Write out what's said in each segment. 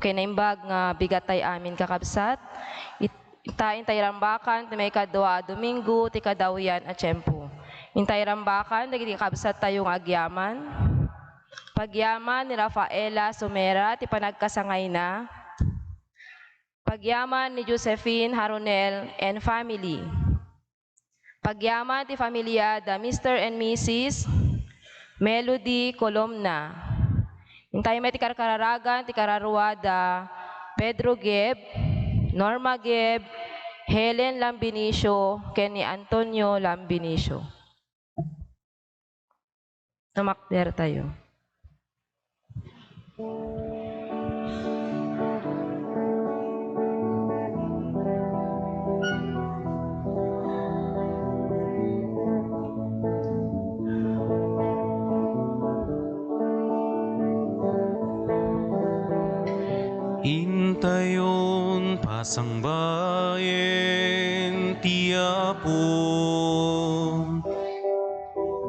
kinaimbag nga bigatay amin kakabsat. Intayin tayo rambakan, may kadwa Domingo, ti kadawian at tiyempo. Intayin rambakan, dagiti kabsat tayong agyaman. Pagyaman ni Rafaela Sumera, ti panagkasangay na. Pagyaman ni Josephine Haronel and family. Pagyaman ti familia da Mr. and Mrs. Melody Colomna. Intayin may ti kararagan, ti kararwa da Pedro Geb, Norma Geb, Helen Lambinicio, Kenny Antonio Lambinicio. Namakder tayo. Intayon pasangbayen tiapon,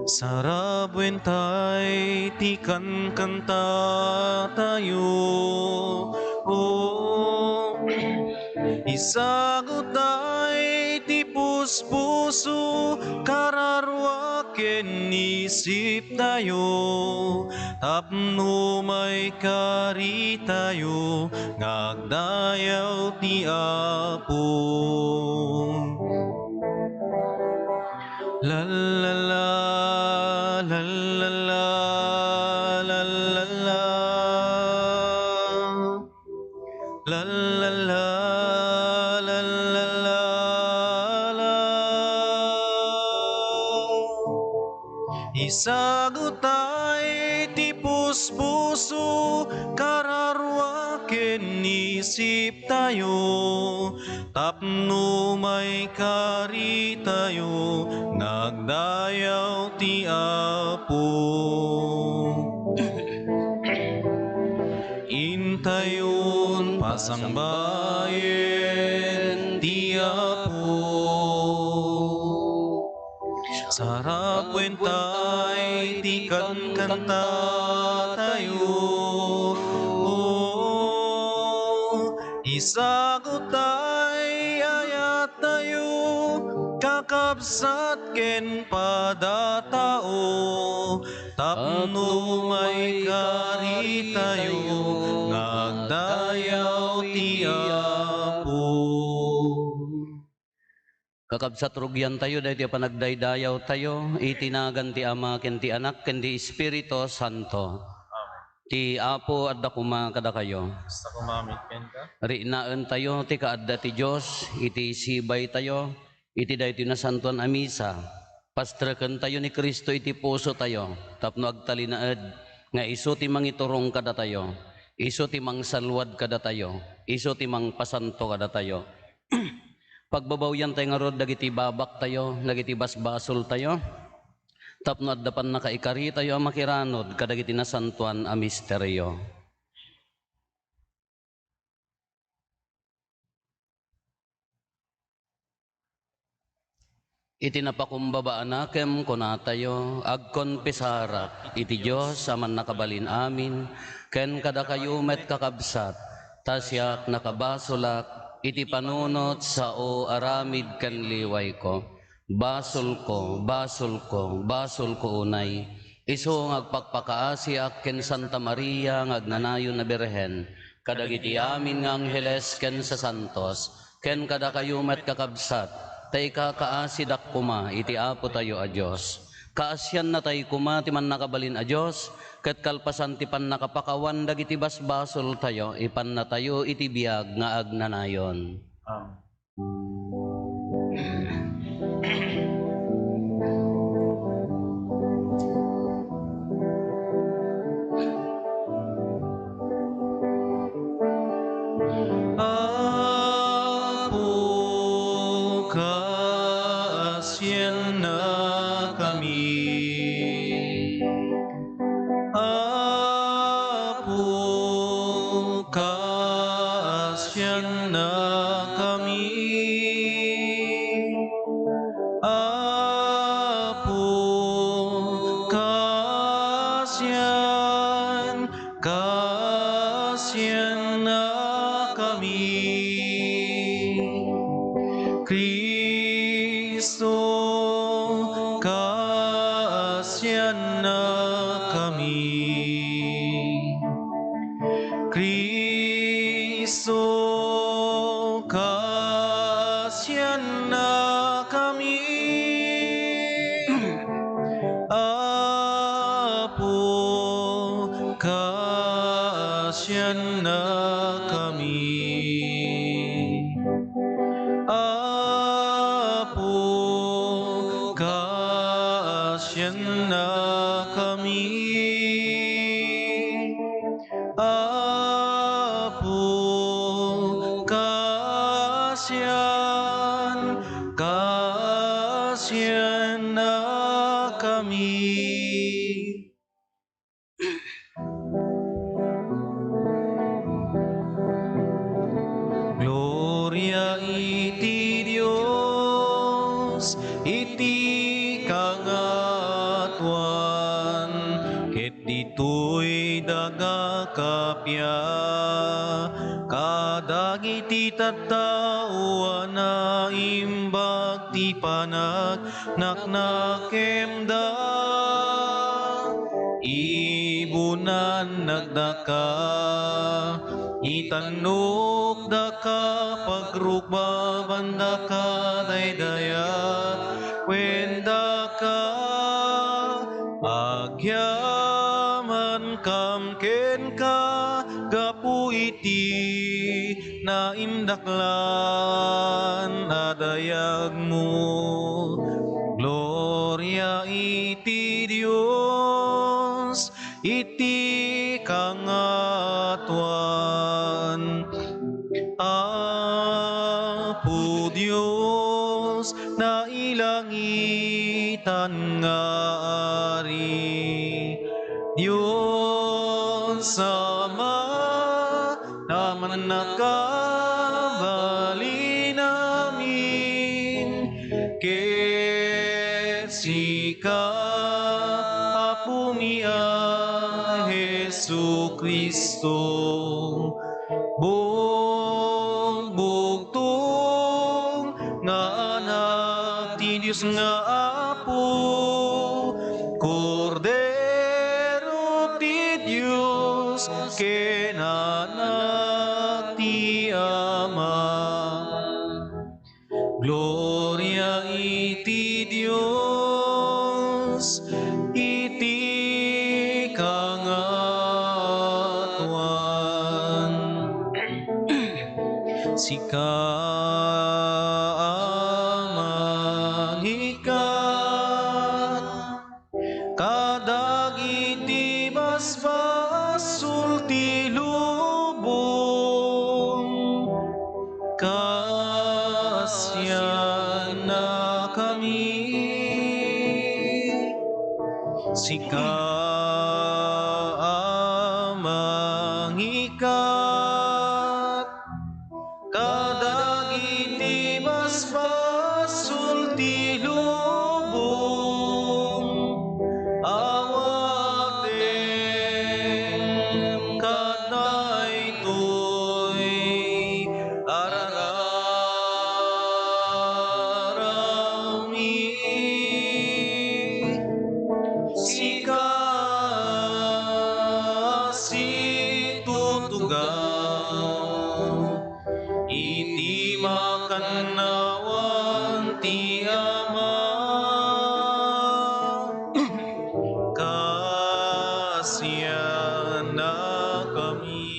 sarabwen tay tikan kanta tayo. Isagot tay ti puspuso kararwa ken isip tayo. Tapno may kari tayo ngagdayaw ti Apo. La la la la la la la la la la la la la la la. Isagot tay ti puspuso kararwa ken isip tayo. Tapno may kari tayo nagdayaw ti Apo. Intayon pasangbayen ti Apo, sarapwen tay ti kanta tayo. Isagot tay ayat tayo kakabsat ken padatao. Tapno may kari tayo ngagdayaw ti Apo. Kakabsat rugyan tayo dahil panagdaydayaw tayo, itinagan ti Ama ken ti Anak ken ti Espiritu Santo. Ti Apo adda kuma kada kayo. Basta kumamit ken ka. Rinaan tayo ti kaadda ti Dios, iti sibay tayo, iti dayti na santuan a misa. Pastraken tayo ni Kristo iti puso tayo, tapno agtalinaed nga iso ti mangiturong kada tayo, iso ti mangsalwad kada tayo, iso ti mangpasanto kada tayo. Pagbabawyan tayo nga rod, dagiti babak tayo, dagiti basbasol tayo, tapno addapan nakaikari tayo ang makiranod, kadagiti nasantuan a misteryo. Iti napakumbabaan nakem kunatayo, agkonpesarak, iti Diyos aman nakabalin amin, ken kada kayo met kakabsat, tasyak nakabasolak, iti panunot sa o aramid ken liway ko. Basol ko, basol ko, basol ko unay, iso ngagpakpakaasiak ken Santa Maria ngagnanayon na Birhen, kadagiti amin nga angheles ken sa santos, ken kada kayo met kakabsat, tay kakaasidak kuma iti Apo tayo a Diyos. Kaasyan na tayo kuma ti man nakabalin a Diyos, ket kalpasan ti pan nakapakawan dagiti basbasol tayo, ipan na tayo iti biag nga agnanayon. Apo, kaasyan na kami. Apo, kaasyan na kami. Apo, kaasyan na na kami. Kristo, kasyan na kami. Apo, kasyan na kami. Apo, kasyan na kami. Apo, kasyan na kami. Gloria iti Dios, iti kangatuan, ket ditoy daga kapya, kadagiti tattao na imbag ti panag naknakemda. Ibunan nagdaka, itanok daka, pagrukba banda ka daydaya, kwenda ka, agyaman kamken ka, gapu iti naindaklan adayag mo. Gloria iti Dios, iti kangatuan. Apo Dios, na ilangitan nga ari. Diyos Ama, naman nakabali namin, kesika Apo miya Jesu Kristo. Bugbugtong nga anak ti Diyos nga Apo, Kordero ti Diyos, ken anak ti Ama. Gloria iti Dios, iti kangatuan. Sika amang ikat, kadagiti basbasul ti lubong, kasyan na kami. Sika amang ikat, kadagiti basbasul ti lubong, awaten kadaytoy arararami. Sika situtugaw, iti makannawan ti Ama, kasyan na kami.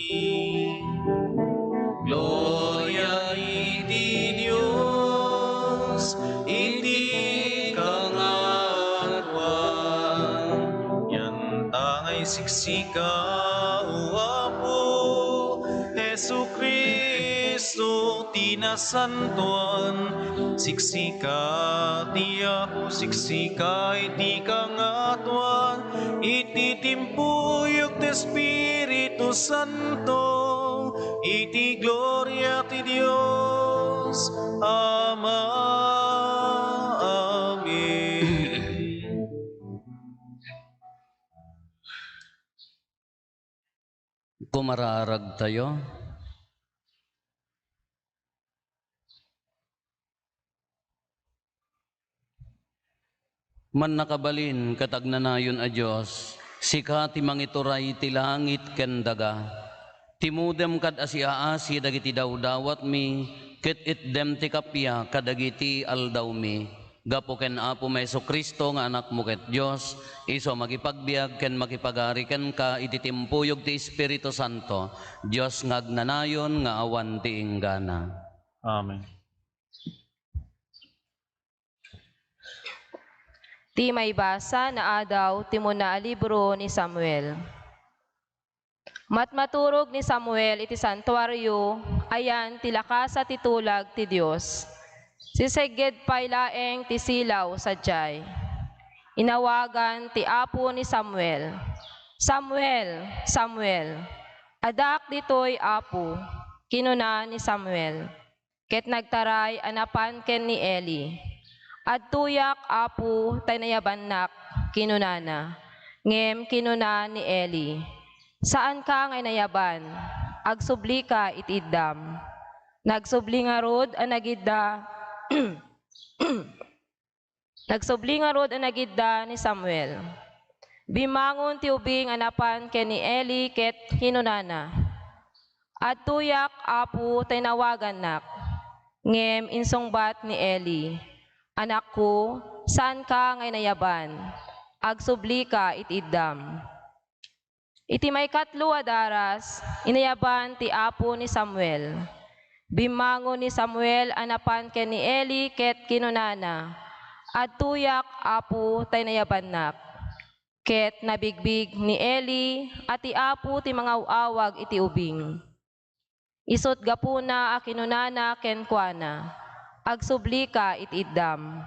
Gloria iti Dios, iti kangatuan, yan tangay siksika o Apo Jesu Kristo tinasantuan. Siksika ti Apo, siksika iti kangatuan, iti timpuyok ti Espiritu Santo, iti gloria ti Dios Ama. Amen. Kumararag tayo. Man nakabalin katagnanayon a Diyos, sika ti mangituray ti langit ken daga. Timudem kad asiaasi dagiti dawdawat mi, ket itdem ti kapya kadagiti aldaw mi. Gapo ken Apo Meso Kristo nga anak mo ket Diyos, iso makipagbiag ken makipagari ken ka iti timpuyog ti Espiritu Santo, Diyos nga agnanayon nga awan ti inggana. Amen. Ti may basa na adaw ti muna a libro ni Samuel. Matmaturog ni Samuel iti santuaryo, ayan ti lakas at titulag ti Dios. Siseged pay laeng ti silaw sadyay. Inawagan ti Apo ni Samuel. Samuel, Samuel. Adak ditoy Apo, kinuna ni Samuel. Ket nagtaray anapan ken ni Eli. Adtuyak Apo taynayabannak kinunana. Ngem kinuna ni Eli. Saan ka ngay nayaban? Agsubli ka itidam. Nagsubli nga rod ang nagidda Nagsubli nga rod ang nagidda ni Samuel. Bimangon ti ubing anapan ken ni Eli ket hinunana. Adtuyak Apo taynawagan nak. Ngem insungbat ni Eli. Anak ko, saan ka ngay nayaban? Agsubli ka itidam. Iti may katlo a daras, inayaban ti Apo ni Samuel. Bimangon ni Samuel anapan ken ni Eli ket kinunana. Adtuyak Apo taynayabannak. Ket nabigbig ni Eli at ti Apo ti mga awag iti ubing. Isot gapuna a kinunana ken kuana. Agsubli ka itidam.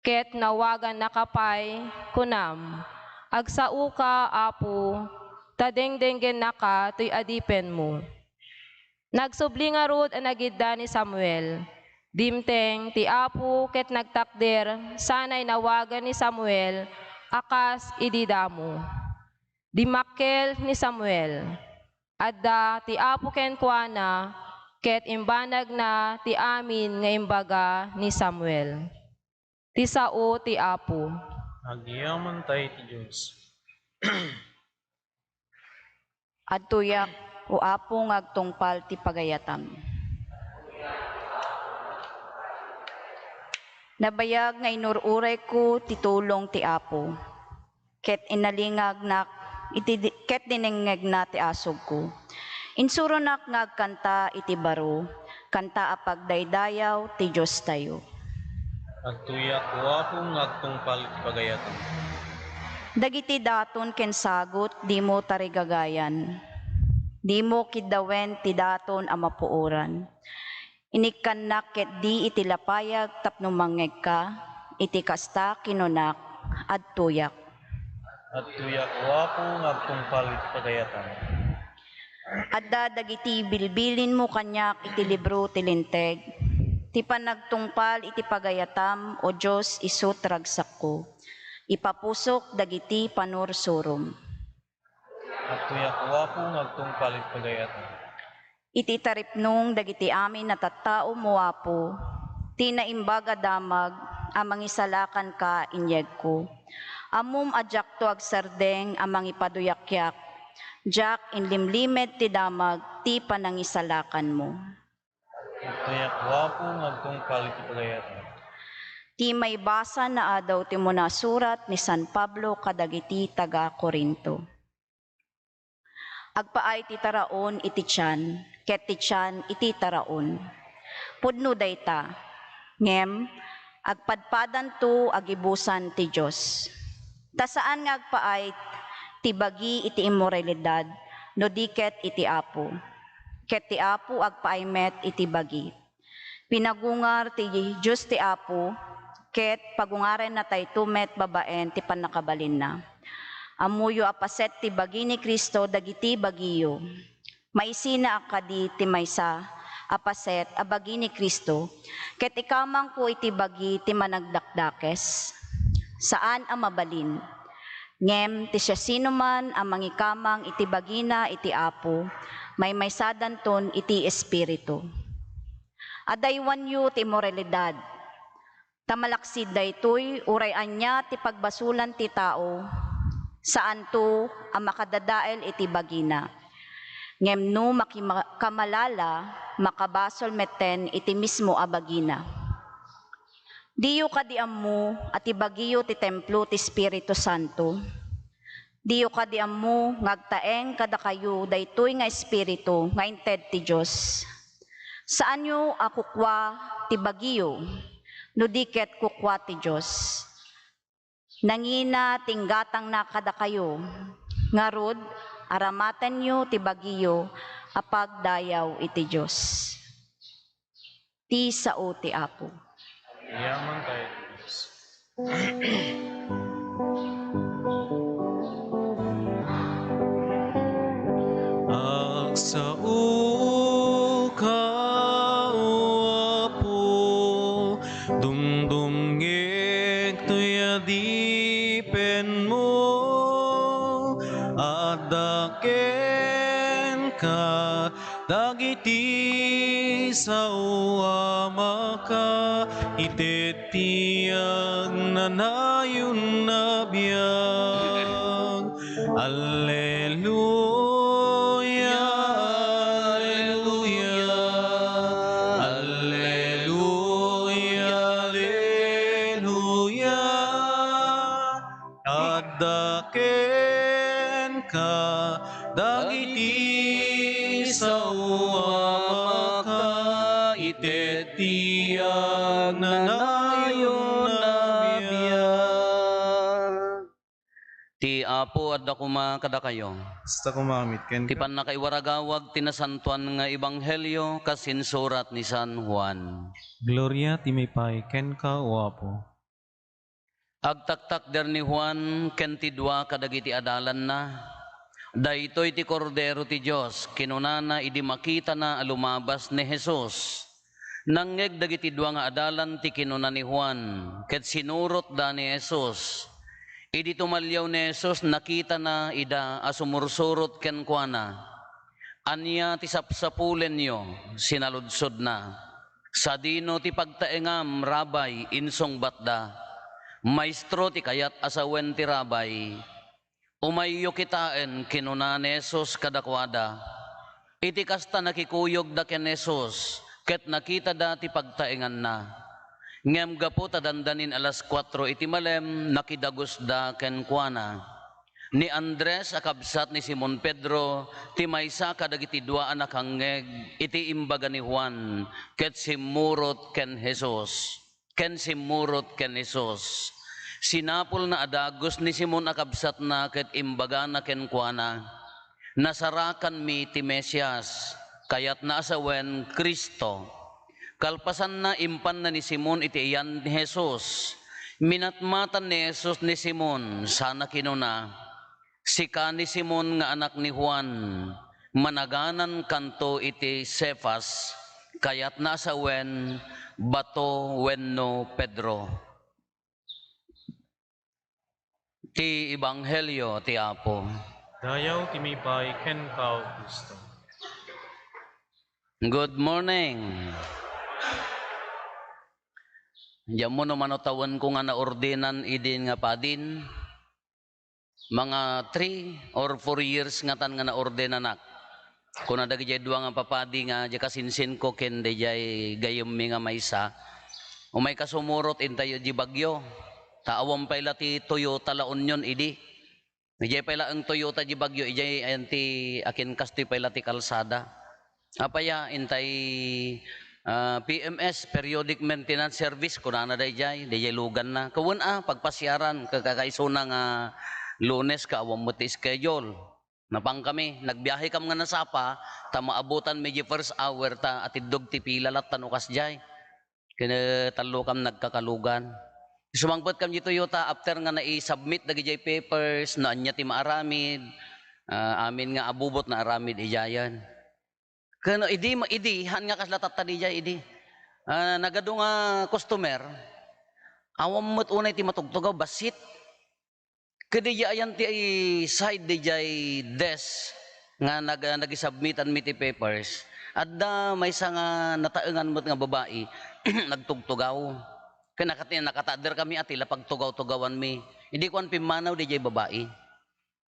Ket nawagan nakapay kunam. Agsao ka Apo, tadengdenggen naka to'y adipen mo. Nagsubli nga rod ang nagidda ni Samuel. Dimteng ti Apo ket nagtakder sanay nawagan ni Samuel akas ididamo. Dimakkel ni Samuel. Adda ti Apo ken kuana ket imbanag na ti amin nga imbaga ni Samuel. Ti sao ti Apo. Agyaman tayo ti Diyos. Adtuyak o Apo ngagtungpal ti pagayatam. Nabayag nga inururay ko ti tulong ti Apo. Ket inalingag nak ket dinengeg na ti asog ko. Insuro nak ngagkanta iti baro, kanta apagdaydayaw ti Diyos tayo. Agtuyak o Apo ngagtungpal ti pagayatan. Dagiti daton ken sagot di mo tarigagayan. Di mo kidawen ti daton a mapuoran. Inikkannak ket di iti lapayag tapno mangeg ka, iti kasta kinunak adtuyak. Agtuyak o Apo ngagtungpal ti pagayatan. Adda dagiti bilbilin mo kanyak iti libro ti linteg. Ti panagtungpal iti pagayatam o Diyos isut ragsak ko. Ipapusok dagiti panursurom. Agtuyak o Apo ngagtungpal ti pagayatan. Iti taripnong dagiti amin na tattao mo Apo. Ti naimbaga damag amang isalakan ka inyeg ko. Amum adyak to agsardeng amang ipaduyakyak. Jak inlimlimed ti damag ti panangisalakan mo. Agtuyak o Apo ngagtungpal ti pagayatan. Ti may basa na adaw ti muna surat ni San Pablo kadagiti taga Corinto. Agpaay ti taraon iti tiyan, ket ti tiyan iti taraon. Pudno dayta, ngem agpadpadan to agibusan ti Dios. Ta saan nga agpaay ti bagi iti immoralidad, no diket iti Apo. Ket ti Apo agpaay met iti bagi. Pinagungar ti Dios ti Apo, ket pagungaren na tayo tumet babaen ti panakabalin na. Amuyo apaset ti bagi ni Kristo dagiti bagiyo. Maisina akadi ti maysa apaset a bagi ni Kristo, ket ikamang ko iti bagi ti managdakdakes. Saan ang mabalin? Ngem ti siya sino man ang mangikamang iti bagina iti Apo, may maysadanton iti Espiritu. Adaywan yu ti moralidad, Tamalaksid daytoy uray anya ti pagbasulan ti tao, saan to ang makadadael iti bagina. Ngem no kamalala, makabasol meten iti mismo a bagina. Diyo kadiam mo at ibagiyo ti templo ti Espiritu Santo. Diyo kadiam mo ngagtaeng kada kayo daytoy nga Espiritu nga inted ti Diyos. Saan yo akukwa ti bagiyo, no diket kukwa ti Diyos. Nangina tinggatang na kada kayo, ngarod aramatan nyo ti bagiyo apag dayaw iti Diyos. Ti sao ti Apo. Yaman tayo, Diyos. Agsao ka, o Apo, dumdumgek to'y adipen mo, at daken ka, dagiti sa uama ka, itetiyag nanayon na biyag. Alleluia, alleluia, alleluia, alleluia. Addaken ka, dagiti sa uama ka, itetiyag nanayon na biyag. Ti Apo at dakuma kada kayo. Basta kumamit ken Ti pan nakaiwaragawag tinasantuan nga ebanghelyo kasinsurat ni San Juan. Gloria ti may pay ken ka, o Apo. Agtaktak der ni Juan ken ti dua kadagiti adalan na. Daytoy ti kordero ti Dios kinunana idi makita na alumabas ni Jesus. Nangeg dagiti dua nga adalan ti kinuna ni Juan ket sinurot da ni Jesus. Idi tumalyaw ni Jesus nakita na ida asumursurot ken kuana. Anya ti sapsapulen nyo sinaludsod na. Sa dino ti pagtaengam rabay insong batda. Maestro ti kayat asawen ti rabay. Umayyo kitaen kinuna ni Jesus kadakwada. Iti kasta nakikuyog da ken Jesus ket nakita da ti pagtaengan na. Ngem gapo tadandanin alas 4 iti malem nakidagos da ken kuana. Ni Andres akabsat ni Simon Pedro ti maysa kadagiti dua anak hangeg iti imbaga ni Juan ket simurot ken Jesus. Ken simurot ken Jesus. Sinapol na adagos ni Simon akabsat na ket imbaga na ken kuana. Nasarakan mi ti Mesias kayat naasawen Kristo. Kalpasan na impan na ni Simon iti iyan ni Jesus. Minatmatan ni Jesus ni Simon, sana kinuna. Sika ni Simon nga anak ni Juan, managanan kanto iti Cephas, kayat nasawen bato wenno Pedro. Ti Ebanghelyo ti Apo. Dayaw ti may pay ken ka, o Kristo. Good morning. Diyan mo naman tawan ko nga naordinan idin nga padin. Mga 3 or 4 years nga tan nga naordinan nak. Kung nadagi jay dua nga papadi nga jay kasinsin ko ken de jay gayom mi nga maysa. Umay kasumurot intayo di bagyo. Taawam payla ti Toyota La Union idi. Ijay payla ang Toyota di bagyo ijay anti akin kastoy payla ti kalsada. Apaya intay PMS, periodic maintenance service, kunana dayjay lugan na. Kawun pagpasyaran, kakaisuna nga Lunes ka, awang mo ti schedule. Napang kami, nagbiyahe kam nga nasapa, ta maabutan medyo first hour ta, atidog ti pilalat tanukas jay. Kaya talo kam nagkakalugan. Sumangpot kam di Toyota, after nga na-i-submit na jay papers, na anya ti maaramid, amin nga abubot na aramid ijayan. Kano idi han nga kaslatat tadi jay idi. Nagado nga customer awam mo't unay ti matugtugaw basit. Kedi ayan ti side di jay desk nga nag-submitan mi ti papers. Adda may nga nataengan mo't nga babae nagtugtugaw. Nakatader kami at ila pagtugaw-tugawan mi. Hindi ko ang pimanaw di jay babae.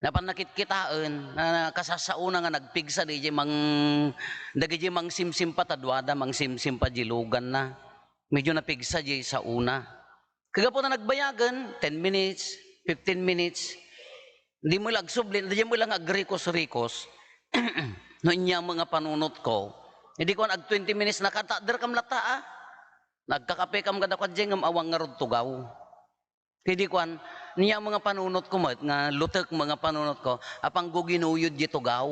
Napan nakitkitaan na kasasauna nga nagpigsa di jay mang simsim pa tadwada mang simsim pa jilugan na. Medyo napigsa jay sa una. Kagapo na nagbayagan 10 minutes, 15 minutes. Di mo lang sublin, di mo lang agrikos-rikos. No inya mga panunot ko. Hindi ko ag 20 minutes nakatader kam lata. Nagkakape kam kada kadjeng ngam awang nga rod tugaw. Hindi ko niya mga panunot ko mat nga lutek mga panunot ko apang guginuyod di tugaw.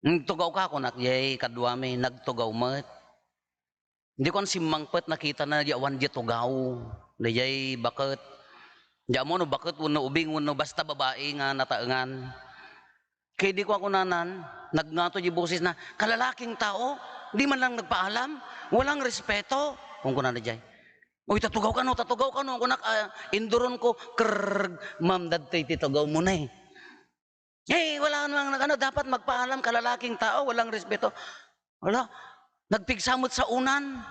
Tugaw ka ko nakyay kadwa may nagtugaw mat. Hindi ko simangpet nakita na di awan di tugaw. Diyay bakit di mo no bakit no ubing no basta babae nga nataengan. Kaya di ko ako nanan nagngato di boses na kalalaking tao di man lang nagpaalam walang respeto kung kunan na jay. Uy, tatugaw ka no. Kunak, induron ko, ma'am, dadto'y titugaw mo na eh. Hey, wala namang dapat magpaalam kalalaking tao, walang respeto. Wala, nagpigsamot sa unan.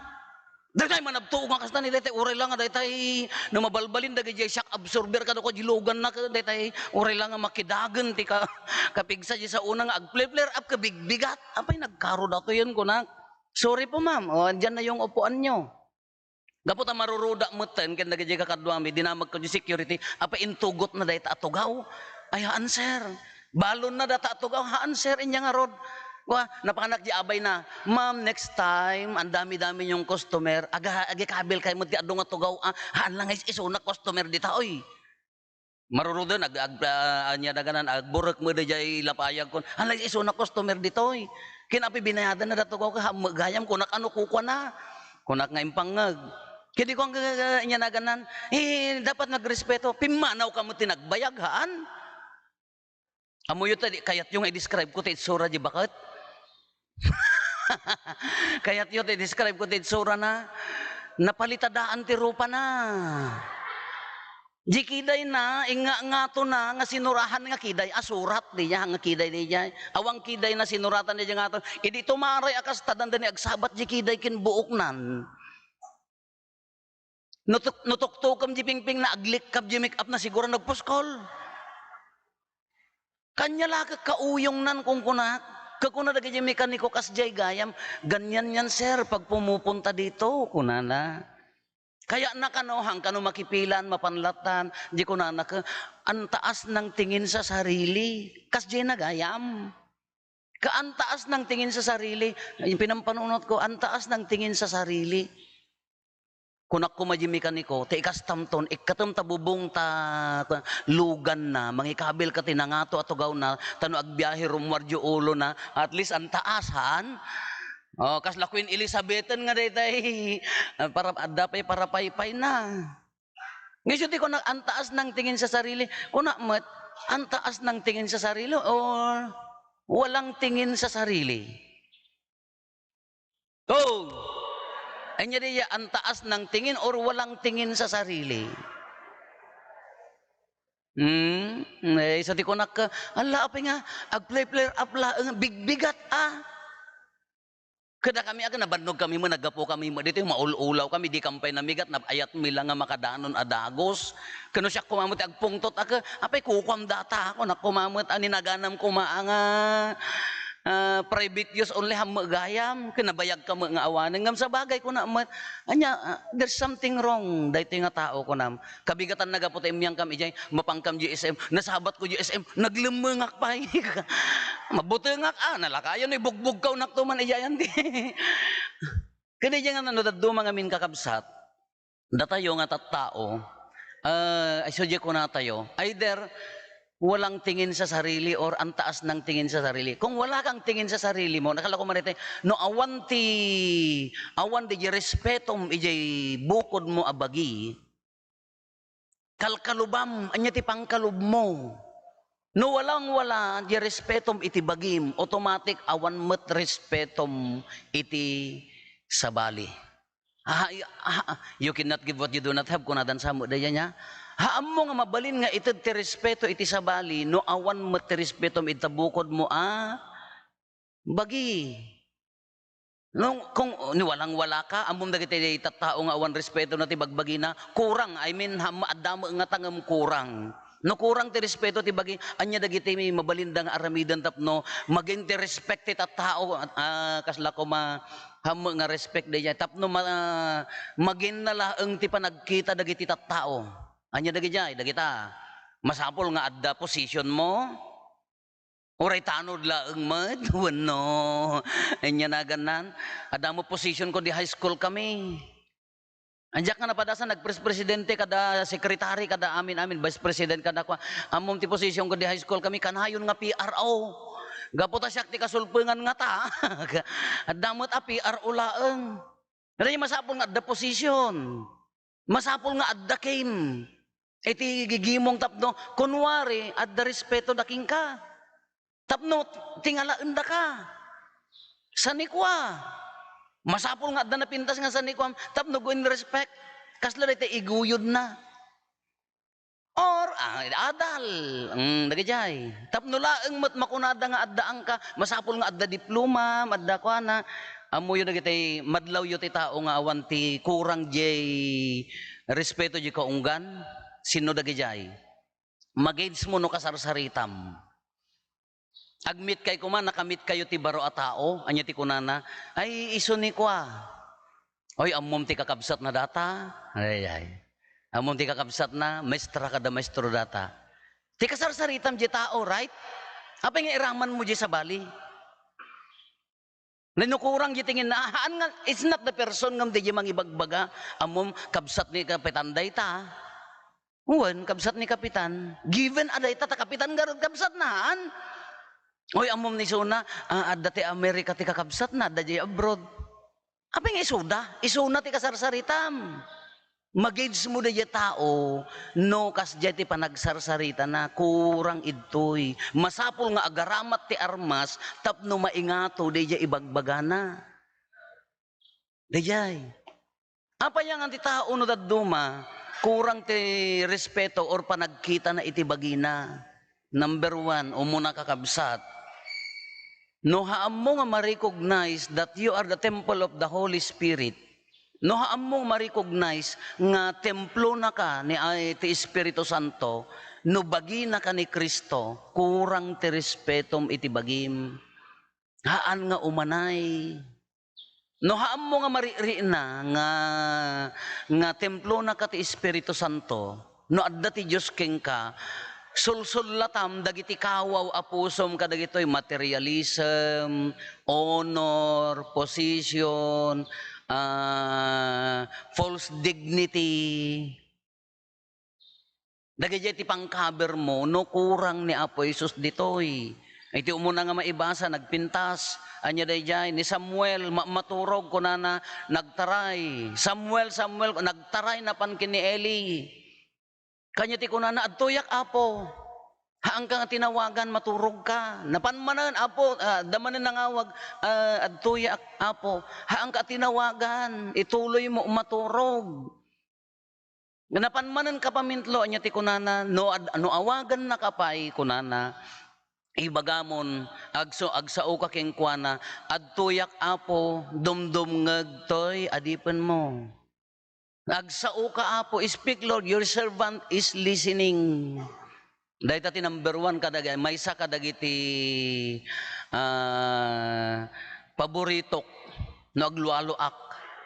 Dahil manabtuog nga kastan, dahil uray lang nga, dahil na mabalbalin, dahil shock absorber ka ko, jilugan na ka, dahil uray lang nga makidagan, ti ka, kapigsa sa unang, ag-flare up ka, bigbigat. Apay, nagkaro dato yun, kunak. Sorry po ma'am, o, andyan na yung upuan nyo. Gapot ang maruruda mutan ken nagajay ka kadwami dinamag ko security apa intugot na dayta atugaw ay haan sir balon na data atugaw haan sir inya nga rod wa napanak di abay na ma'am next time ang dami-dami yung customer aga kabil kay mo ti adto nga tugaw haan lang is isuna customer dita oy maruruda anya daganan agburek mo dayay lapayag kon haan lang isuna customer dito oy kinapi binayadan na datugaw ka gayam kunak ano kukwa na kunak nga impangag. Kaya ko ang inyanaganan, dapat nagrespeto. Pimanaw ka mo tinagbayaghaan. Amuyo tadi, kayat yung i-describe ko ti itsura di bakit? Kayat yung i-describe ko ti itsura na, napalitadaan ti rupa na. Di kiday na, nga to na, nga sinurahan nga kiday, asurat di niya, nga kiday di niya. Awang kiday na sinuratan di niya nga to. Idi tumaray akas tadan ni agsabat di kiday kinbuok nan. Nutuktukam di pingping na aglik kap di make up na siguro nagpuskol. Kanya laka kauyong nan kung kunak. Kakuna na ganyan mekaniko kas jay gayam. Ganyan yan sir pag pumupunta dito. Kunana. Kaya nakanohang kano makipilan, mapanlatan. Di kunana ka. Ang taas ng tingin sa sarili. Kas jay nagayam. Ang taas ng tingin sa sarili. Yung pinampanunot ko, ang taas ng tingin sa sarili. Kunak ko mekaniko, te ikastamton, ikatam tabubong ta lugan na, mangikabil ka tinangato atugaw na, tano agbiyahe rumwarjo ulo na, at least ang taasan. Oh, kas la Queen Elizabethan nga daytay para adapay para paypay na. Ngisyo ti ko ang taas ng tingin sa sarili, kunak met ang taas ng tingin sa sarili o walang tingin sa sarili. Oh! Anya diya ang taas ng tingin or walang tingin sa sarili. Sa di ko ala apay nga, ag-flare up la, bigbigat Kada kami aga nabandog kami mo, nagapo kami mo, dito yung maul-ulaw kami, di kampay na migat, ayat mila nga makadanon adagos. Kano siya kumamot, agpungtot aga, apay kukwam data ako, nakumamot, aninaganam kumaanga. Private use only hamagayam kinabayag ka nga awanan ngam sa bagay ko na anya there's something wrong dayto nga tao ko nam kabigatan nagaputay imyang kam ijay mapangkam GSM nasabat ko GSM naglemengak pa mabutengak nalakayon ni bugbog ka unak tuman ijayan di kani nga nano daddo mga min kakabsat datayo nga tattao ay sudya ko na tayo either walang tingin sa sarili or ang taas ng tingin sa sarili. Kung wala kang tingin sa sarili mo, nakala ko marite, no awan di respetom ijay bukod mo abagi, kalkalubam, anya ti pangkalub mo. No walang di respetom iti bagim, automatic awan met respetom iti sabali. You cannot give what you do not have, kunadan sa mo daya niya. Haam mo nga mabalin nga iti ti respeto iti sabali, no awan mo ti respeto iti bukod mo bagi. Kung niwalang-wala ka, amom dagiti tattao nga awan respeto na ti bagbagi na, kurang, I mean, maadamo nga tangam kurang. No kurang ti respeto ti bagi, anya dagiti may mabalindang aramidan tapno, maging ti respect ti tattao, kasla ko hamo nga respect diya, tapno maging nalaeng ti panagkita dagiti tattao. Anya dagiti dagita, masapol nga adda position mo, oray tanod laeng mad, wano. Anya na ganan. Ada mo position ko di high school kami. Anjak nga napadasa, nagpresidente kada sekretary, kada amin, vice president kada kwa. Amom ti position ko di high school kami, kanayon nga PRO. Gapota siyak ti kasulpungan nga ta. Adamot a PRO laeng. Kaya masapol nga adda position. Masapol nga adda came. Iti gigimong tapno, kunwari, adda respeto daking ka. Tapno, tingalaen da ka. Sanikwa. Masapol nga, na pintas nga sanikwa. Tapno, go in respect. Kasla ito, iguyod na. Or, adal. Nagajay. Tapno laeng makunada nga addaan ka. Masapol nga adda diploma, adda kwa na. Amoy na kita, madlaw yu ti tao nga awan ti kurang jay respeto jay kaunggan. Sino dagajay? Mag-aids mo no kasarsaritam. Agmit kay kuman, nakamit kayo ti baro a tao, anya ti kunana, ay iso ni kwa. Oy, amom ti kakabsat na data. Ay. Amom ti kakabsat na, maestra kada maestro data. Ti kasarsaritam di tao, right? Apa nga iraman mo di sa bali? Nanukurang di tingin na, nga, it's not the person ngam di mangibagbaga, amom kabsat ni kapitan day ta. Uwan, kabsat ni kapitan. Given aday ta, kapitan garod kabsat naan. Oy, amom ni Suna, dati Amerika ti kakabsat na, dati abroad. Apa nga isuna ti kasarsaritam. Mag-aids mo da tao, no kas ti panagsarsalita na, kurang idtoy. Masapol nga agaramat ti armas, tapno maingato, da ibagbagana. Dayay. Apa yang ti tao no daduma, kurang ti respeto or panagkita na iti bagina. Number 1, umuna kakabsat. No haam mo nga ma-recognize that you are the temple of the Holy Spirit. No haam mo ma-recognize nga templo na ka ni ti Espiritu Santo, no bagi na ka ni Kristo, kurang ti respetom iti bagim. Haan nga umanay. No haam mo nga mariri na nga templo na ka ti Espiritu Santo, no adda ti Diyos ken ka, sulsulatam dagiti kawaw a pusom kadagitoy materialism, honor, position, false dignity. Dagiti ti pangkaber mo no kurang ni Apo Jesus ditoy. Iti umuna nga maibasa nagpintas anya dayjay ni Samuel maturog kunana nagtaray. Samuel nagtaray na pan kini Eli. Kanya ti kunana adtoyak Apo. Haang ka nga tinawagan maturog ka. Napanmanan Apo, damanan nangawag adtoyak Apo. Haang ka tinawagan, ituloy mo maturog. Napanmanan ka pamintlo anya ti kunana no awagan na kapay kunana. Ibagamon agsao ka ken kuana adtoyak Apo dumdum ngagtoy adipen mo. Agsao ka Apo, speak Lord, your servant is listening. Dahil tati number 1 kadagay, may isa kadagiti paboritok no aglualoak.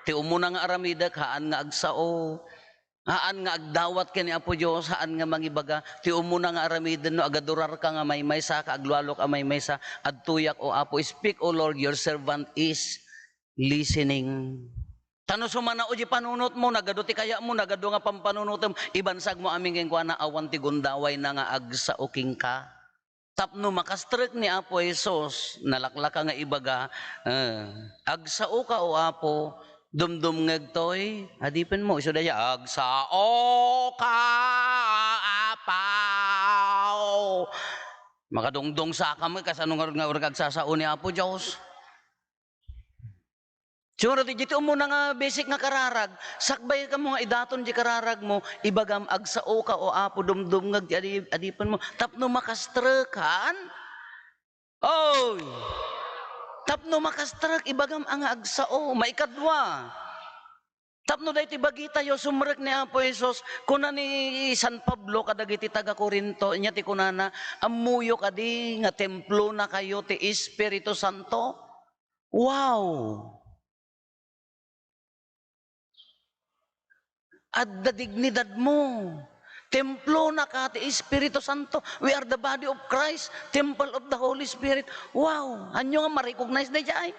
Ti umuna nga aramidak, haan nga agsao, haan nga agdawat ka ni Apo Diyos, haan nga mangibaga, ti umuna nga aramidan no agadurar ka nga may maysa, ka aglualok a may maysa, adtuyak o Apo, speak O Lord, your servant is listening. Tano sumana o di panunot mo, nagado ti kaya mo, nagado nga pampanunotem, ibansag mo aming kengkwa na awan ti gundaway na nga agsa o king ka. Tapno makastrek ni Apo Jesus, nalaklaka nga ibaga, agsao ka o Apo, dumdum ngagtoy, hadipen mo, iso daya, agsao ka Apaw. Makadungdong sa kami, kasanong nga agsasao ni Apo Diyos. Siguro di umuna nga basic nga kararag, sakbay ka mo nga idaton di kararag mo, ibagam agsao ka o Apo dumdum ngag adipan mo, tapno makastrekan. Oy! Tapno makastrak, ibagam ang agsao, maikadwa. Tapno dahi ti bagi tayo, sumrek ni Apo Jesus, kuna ni San Pablo, kadagiti taga Corinto, inya ti kunana, amuyo kadi, nga templo na kayo, ti Espiritu Santo. Wow! Adda dignidad mo. Templo na ka, ti Espiritu Santo. We are the body of Christ, temple of the Holy Spirit. Wow! Anyo nga ma-recognize na dyan.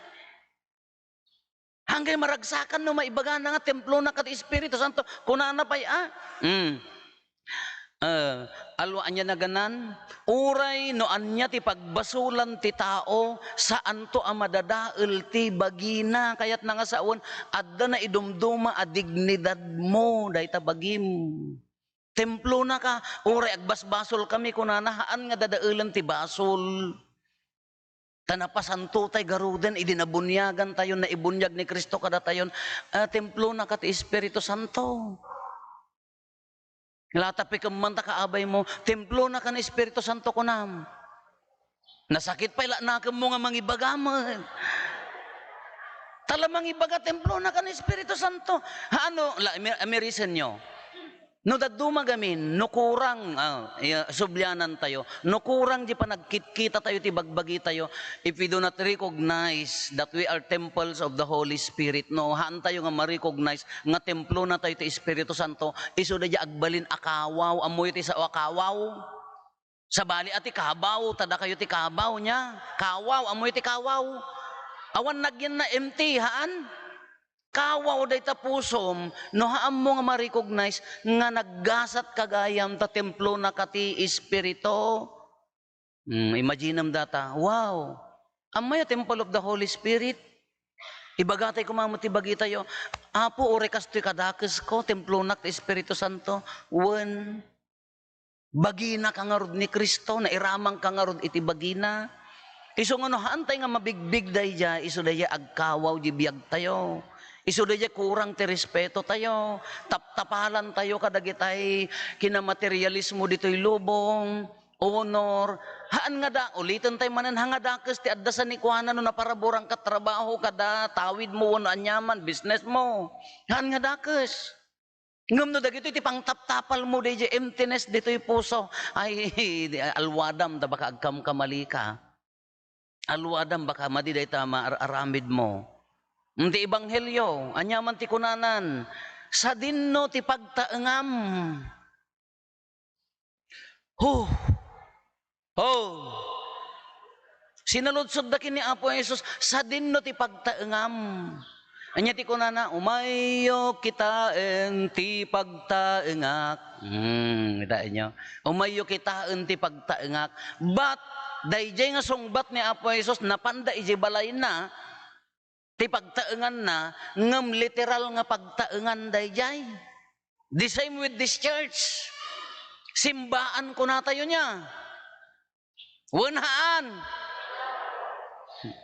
Hanggang maragsakan no maibaga na nga templo na kat Espiritu Santo. Kunana pa ya. Alwa anya na ganan. Uray no anya ti pagbasulan ti tao saan to ang madadael ti bagina. Kayat na nga saon adda na idumduma a dignidad mo dahi ta bagim. Templo na ka. Uray agbasbasol kami kunana haan nga dadaelan ti basol. Tanapasanto tay garuden, idinabunyagan tayo na ibunyag ni Kristo kada tayon, templo na kat Espiritu Santo. Latapi kamanta kaabay mo, templo na ka ni Espiritu Santo kunam. Nasakit pa ila na mo nga mangibagaman. Talamang ibaga, templo na ka ni Espiritu Santo. Ano, reason nyo. No daduma gamin, no kurang subyanan tayo, no kurang di pa nagkita tayo, ti bagbagi tayo, if we do not recognize that we are temples of the Holy Spirit, no, haan tayo nga ma-recognize nga templo na tayo ti Espiritu Santo, iso da di agbalin akawaw, amoy ti sa akawaw, sa bali ati kabaw, tada kayo ti kabaw niya, kawaw, amoy ti kawaw, awan nagyan na empty, haan? Kawaw day tapusom, no haam mo nga ma-recognize nga naggasat kagayam ta templo na kati Espiritu. Imagine am data, wow, amay a temple of the Holy Spirit. Ibagatay ko mamuti bagi tayo, apo ore kastoy kadakes ko, templo na kati Espiritu Santo. Wen, bagina kangarod ni Kristo, na iramang kangarod iti bagina. Iso nga no haantay nga mabigbig day dya, iso day agkawaw di biyag tayo. Iso day kurang ti respeto tayo, taptapalan tayo kadagitay kinamaterialismo dito'y lubong, honor, haan nga da, ulitin tayo manan hangadakes ti addasan ni kuhanan no naparaborang katrabaho kada, tawid mo wano anyaman, business mo, haan nga dakes. Ngam no dagito iti pangtaptapal mo day emptiness dito'y puso, ay alwadam da baka agkam kamali ka, alwadam baka madiday tama aramid mo. Ti Ebanghelyo, anyaman ti kunanan, sa dinno ti pagtaengam. Sinaludsod da kini Apo Jesus, sa dinno ti pagtaengam. Anya ti kunana, umayo kita ti pagtaengak. Kita inyo. Umayo kita ti pagtaengak. But, dayjay nga sungbat ni Apo Jesus, napanda iji balay na, ti pagtaengan na, ngam literal nga pagtaengan dayjay. The same with this church. Simbaan ko na tayo niya. Wunhaan.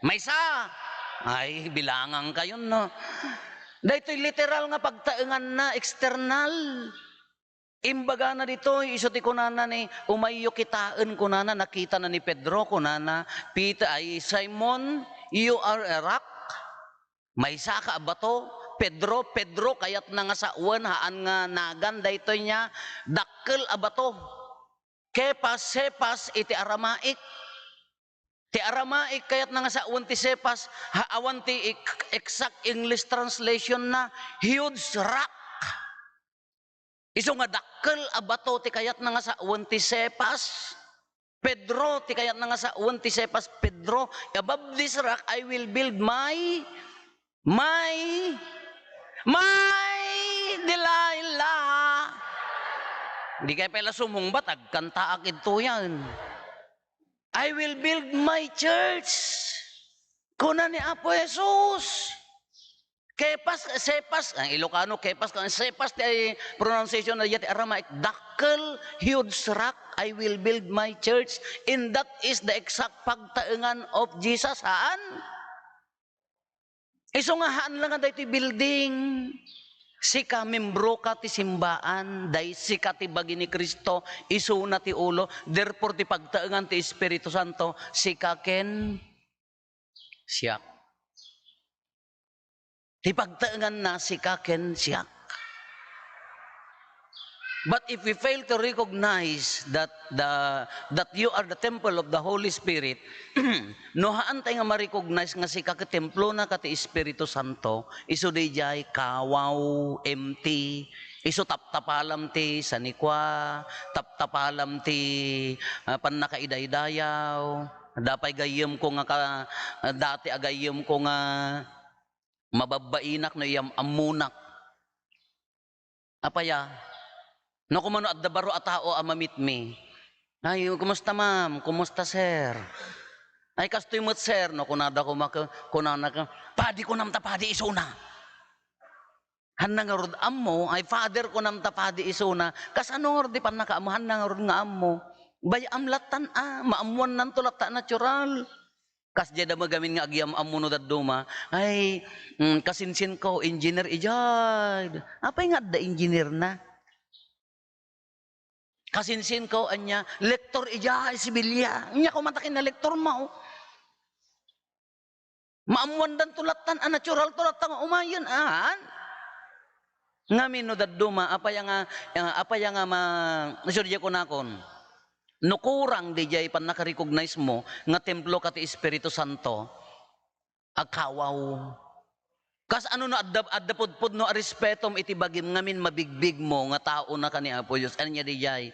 Maysa. Ay, bilangan kayo, no? Dahito literal nga pagtaengan na, external. Imbaga na dito, iso ti kunana ni, umayo kitaan kunana, nakita na ni Pedro kunana, Peter ay Simon, you are a rock. May saka bato, Pedro, kayat na nga sa uwan, haan nga nagan, dayto niya, dakkel abato. Kepas, sepas, iti Aramaik. Ti Aramaik, kayat na nga sa uwan ti sepas, haawan ti exact English translation na, huge rock. Iso nga dakkel abato, ti kayat na nga sa uwan ti sepas. Pedro, ti kayat na nga sa uwan ti sepas, Pedro, above this rock, I will build my Delilah. Hindi kayo pala sumungbat, agkantaak ito yan. I will build my church. Kuna ni Apo Jesus. Kepas, sepas, ang Ilocano, kepas, sepas, ti pronunciation na yati Aramaic, dakkel, huge rock, I will build my church. And that is the exact pagtaengan of Jesus, haan? Iso nga haan lang nga dahi building, sika membro ka ti simbaan, dahi sika ti bagi ni Kristo, iso na ti ulo, therefore ti pagtaengan ti Espiritu Santo, sika ken siyak. Ti pagtaengan na si kaken siyak. But if we fail to recognize that you are the temple of the Holy Spirit, no haan tayo nga ma-recognize nga si kakatemplo na kati Espiritu Santo, iso di jay kawaw, empty, iso taptapalam ti sanikwa, taptapalam ti panakaidaydayaw, dapay gayem ko nga dati agayem ko nga mababainak no iyam amunak. Apaya? No, kumano at dabaro at tao amamit me. Ay, kumusta ma'am? Kumusta sir? Ay, kastoy mo't sir. No, kunada ko kunana ka. Padi ko namta padi isuna. Hanang rod ammo, ay father ko namta padi isuna. Kas ano nga rod di pa nakaamo, hanang rod nga ammo. Bay amlatan maamuan nan tulata natural. Kas jeda magamin nga agyam ammo no daduma. Ay, kasinsin ko, engineer ijad. Apay nga da engineer na? Kasinsin ko, anya, lektor ija, sibilya. Nya ko matakin na lektor mo. Maamuan dan tulatan, natural tulatan, umayon, Ngamin no daduma, apa yang nasurya ko nakon. No kurang di jay pan nakarecognize mo, nga templo kati Espiritu Santo, akawaw. Kas ano no adda pudpud no respetom iti bagim ngamin mabigbig mo nga tao na kani Apo Dios anya dijay.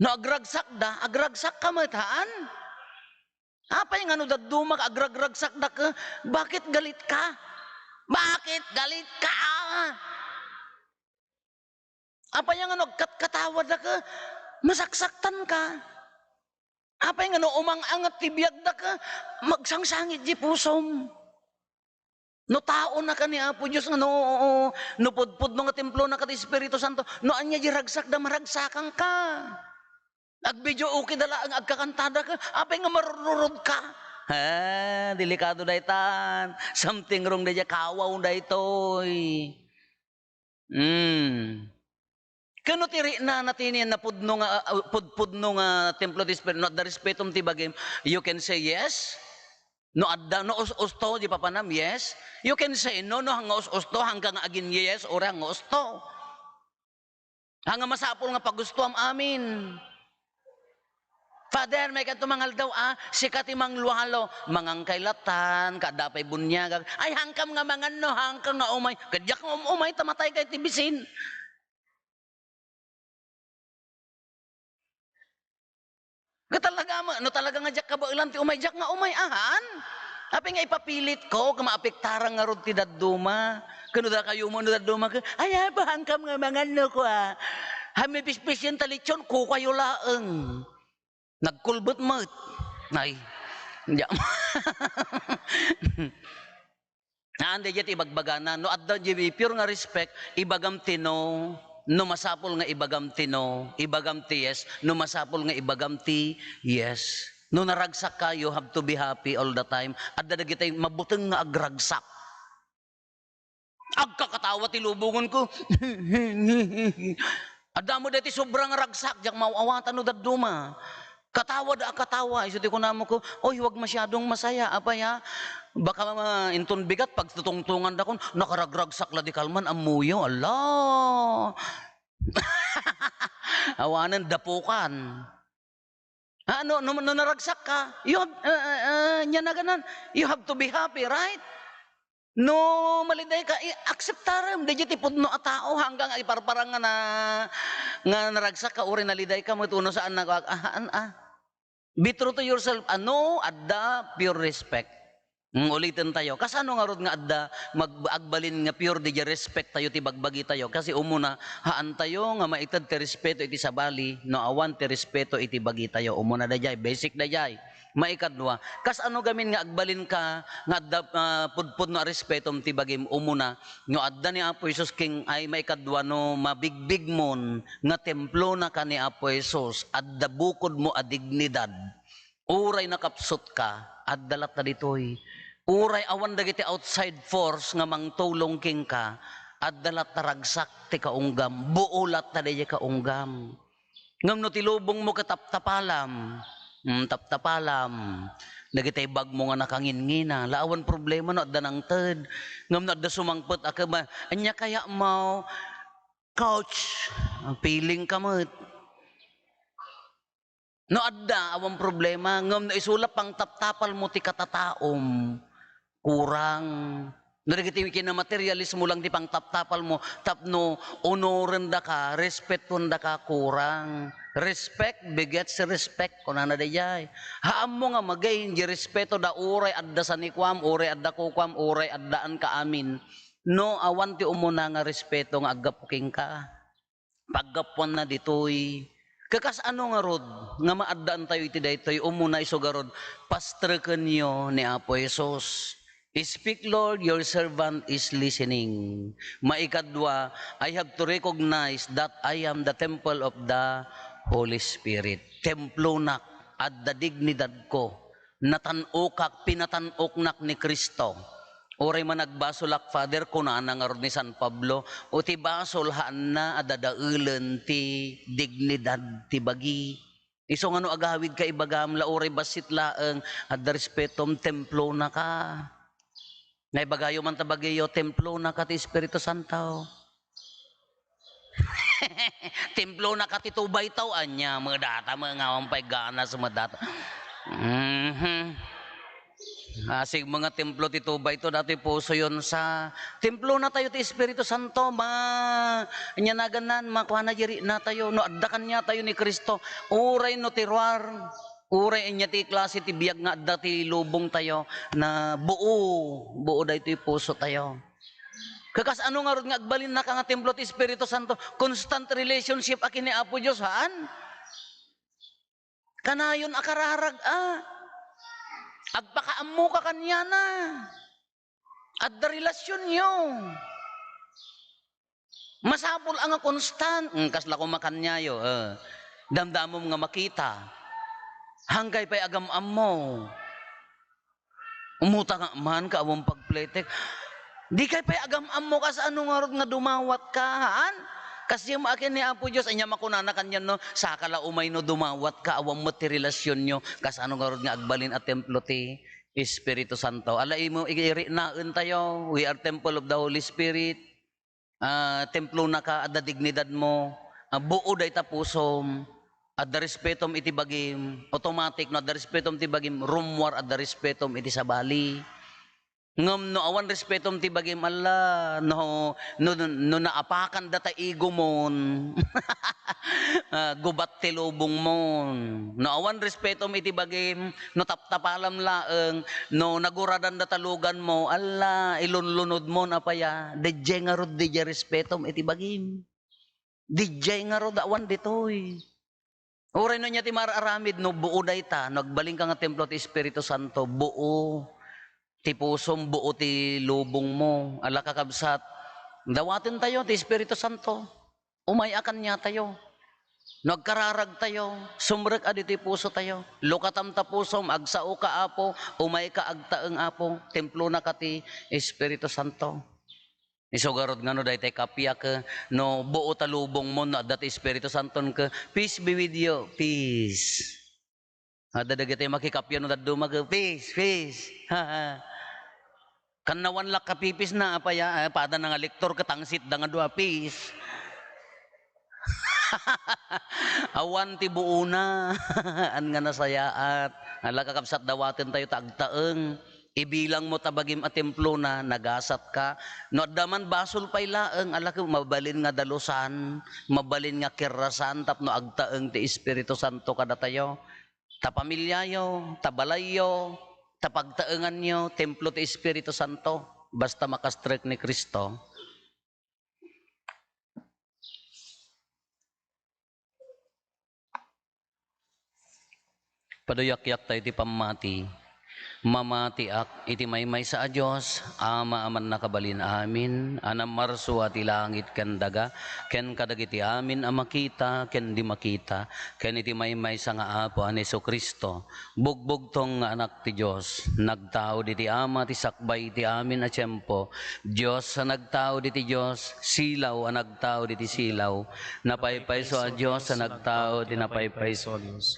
No agragsak ka mataan. Apa yung ano daduma ka agragragsak da ka? Bakit galit ka? Bakit galit ka? Apa yung ano katawad da ka? Masaksaktan ka. Apa yung ano umang-angat tibiyag da ka? Magsangsangit di pusom. No tao na ka ni Apo Diyos nga no pudpud no nga templo na kati Espiritu Santo no anya di ragsak da maragsakan ka. Agbidyo okay dala ang agkakantada ka apay nga marururod ka. Delikado daytan. Something wrong daya kawaw daytoy. Kano tiri na natinin na pudno nga templo di Espiritu not the respetum ti bagim you can say yes. No adda no usto di papanam yes. You can say no hanga usto hanggang agin yes ora hanga usto. Hanga masapol nga pagusto am amin. Father, may katumangal daw sikati mang luhalo, mangang kailatan, kadapay bunyagag. Ay hangkam nga mangan no, hangkam nga umay. Kadyak nga umay tamatay kay tibisin. Talaga nga jak ka ba ilang ti umay, jak nga umay ahan. Api nga ipapilit ko, kamaapektarang nga rod ti daduma. Kano da kayo mo no daduma ka, ay ba hangkam nga mangan no ko Hami pispis yung talityon, ko kayo laeng. Nagkulbot mo. Ay, hindi. Naanda dyan ibagbagana, no at daw pure nga respect, ibagam tino, no masapol nga ibagam tino, ibagam ti yes, no masapol nga ibagam ti yes. No naragsak ka, you have to be happy all the time. At dadagitay mabuteng nga agragsak. Agkakatawa ti lubungon ko. Adamo dati sobrang ragsak, diyak mauawatan no daduma. Katawa. Iso di ko namo ko, oy, huwag masyadong masaya. Apaya, baka inton bigat, pag tutungtungan da kon, nakaragragsak la di kalman, amuyo, Allah. Awanan, dapukan. No naragsak ka, you have to be happy, right? No maliday ka, akseptaram, di tipod no atao hanggang iparparang nga naragsak ka, uri naliday ka, matuno saan Be true to yourself, adda pure respect. Ulitin tayo. Kasano nga rod nga adda magagbalin nga pure di respect tayo ti bagbagi tayo. Kasi umuna, haan tayo nga maitad ti respeto iti sabali, no awan ti respeto iti bagi tayo. Umuna dayay, basic dayay. Maikadwa, ano gamin nga agbalin ka nga adda pudpud no respetom ti bagim umuna, no adda ni Apo Jesus king ay maikadwa no mabigbig mon nga templo na ka ni Apo Jesus, adda bukod mo a dignidad. Uray nakapsot ka, addalat na ditoy. Uray awan dagiti outside force nga mangtulong king ka, addalat taragsak ti kaunggam, buulat na di kaunggam. Ngam no tilubong mo kataptapalam, Taptapalam. Dagitay bag mo nga nakangin-ngina. Laawan problema no, adda ng third. Ngam na adda sumangpot aka ba. Anya kaya mo, coach, feeling ka mo. No adda, awang problema. Ngam na isulap pang taptapal mo ti katataom. Kurang. Narigiti kinamaterialismo lang di pang taptapal mo, tapno onoren da ka, respeton da ka, kurang. Respect begets respect, kung na dayay. Haam mo nga magayin, di respeto da uray adda sa nikwam, uray adda kukwam, uray addaan ka amin. No, awan ti umuna nga respeto nga agapuking ka. Paggapuan na ditoy. Kakas ano nga rod, nga maaddaan tayo iti daytoy, umuna isugarod, pastreken nyo ni Apo Jesus. Speak, Lord, your servant is listening. Maikadwa, I have to recognize that I am the temple of the Holy Spirit. Templo nak at the dignidad ko. Natanukak, pinatanuknak ni Kristo. Oray man nagbasolak, Father, kunana nga ni San Pablo, o ti basol haan na adadaulen ti dignidad ti bagi. Iso nga no agawid ka ibagam, la oray basit laeng, adda respetom templo na ka. Naibagayo man tabagayo, templo na ka ti Espiritu Santo. Templo na ka ti tubay taw, anya, mga data, mga ngawang paigana sa mga data. Asig mga templo ti tubay to, dati puso yun sa templo na tayo ti Espiritu Santo, anya naganan, makuha na jiri na tayo, no addakan niya tayo ni Kristo, uray no tiruar, uray inya ti klase ti biyag nga adda ti lubong tayo na buo daytoy puso tayo. Kakas ano nga rod nga agbalin na ka nga templo ti Espiritu Santo, constant relationship akin ni Apo Diyos, haan? Kanayon akararag agpakaammo ka kanya na. Adda relasyon nyo. Masapol ang constant. Kasla ko makanyayo. Damdamom nga makita. Hanggay pa'y agam-am mo. Umuta nga man ka awang pagpletek. Di kay pa'y agam-am mo kas ano nga dumawat ka, haan? Kasi yung akin ni Apo Diyos, anya makunana kanyan no, sakala umay no dumawat ka, awang materilasyon nyo, kas ano nga agbalin at templo ti Espiritu Santo. Alay mo, irinaan tayo, we are temple of the Holy Spirit, templo na ka, at dignidad mo, buo day tapusom, at the respetom iti bagim, automatic no, at the respetom iti bagim, rumwar at the respetom iti sabali. Ngam no awan respetom ti bagim Allah no naapakan data igo mon gubat ti lubong mon no awan respetom iti bagim no taptapalam laeng no naguradan data lugan mo Allah ilunlunod mo napaya DJ nga rod DJ respetom iti bagim DJ nga rod awan ditoy oray no nya ti mararamid no buo dayta nagbaling ka nga templo ti Espiritu Santo buo ti pusom buo ti lubong mo, ala kakabsat, dawatin tayo ti Espiritu Santo, umayakan niya tayo, nagkararag tayo, sumrek adi ti puso tayo, lukatam ta pusom, agsao ka apo, umay ka agtaeng apo, templo na ka ti Espiritu Santo. Isugarod nga no, dahi tayo kapya ka, no buo ta lubong mo, no dati Espiritu Santo ka, peace be with you, peace. Dadagay tayo makikapya no, dadumag, peace, peace, Kanawan lak kapipis na apaya pada nga lektor katangsit da nga dua peace. Awan ti buo na an nga nasayaat. Ala kakabsat dawaten tayo tagtaeng. Ibilang mo tabagim at templo na nagasat ka. No daman basol pay laeng ala mabalin nga dalusan, mabalin nga kirasan tapno agtaeng ti Espiritu Santo kada tayo. Ta pamilyayo, ta balayo, tapagtaengan nyo, templo ti Espiritu Santo, basta makastrek ni Kristo. Paduyak-yak tayo ti pamati. Mamatiak iti maymay sa Diyos, ama aman nakabalin amin, anam marso at ilangit ken daga, ken kadagiti amin amakita, ken di makita, ken iti maymay sa nga apo an Hesu Kristo, bugbog tong nga anak ti Diyos, nagtao diti ama ti sakbay ti amin a tiyempo, Diyos sa nagtao diti Diyos, silaw a nagtao diti silaw, napaypay so a Diyos sa nagtao di napaypay so Diyos.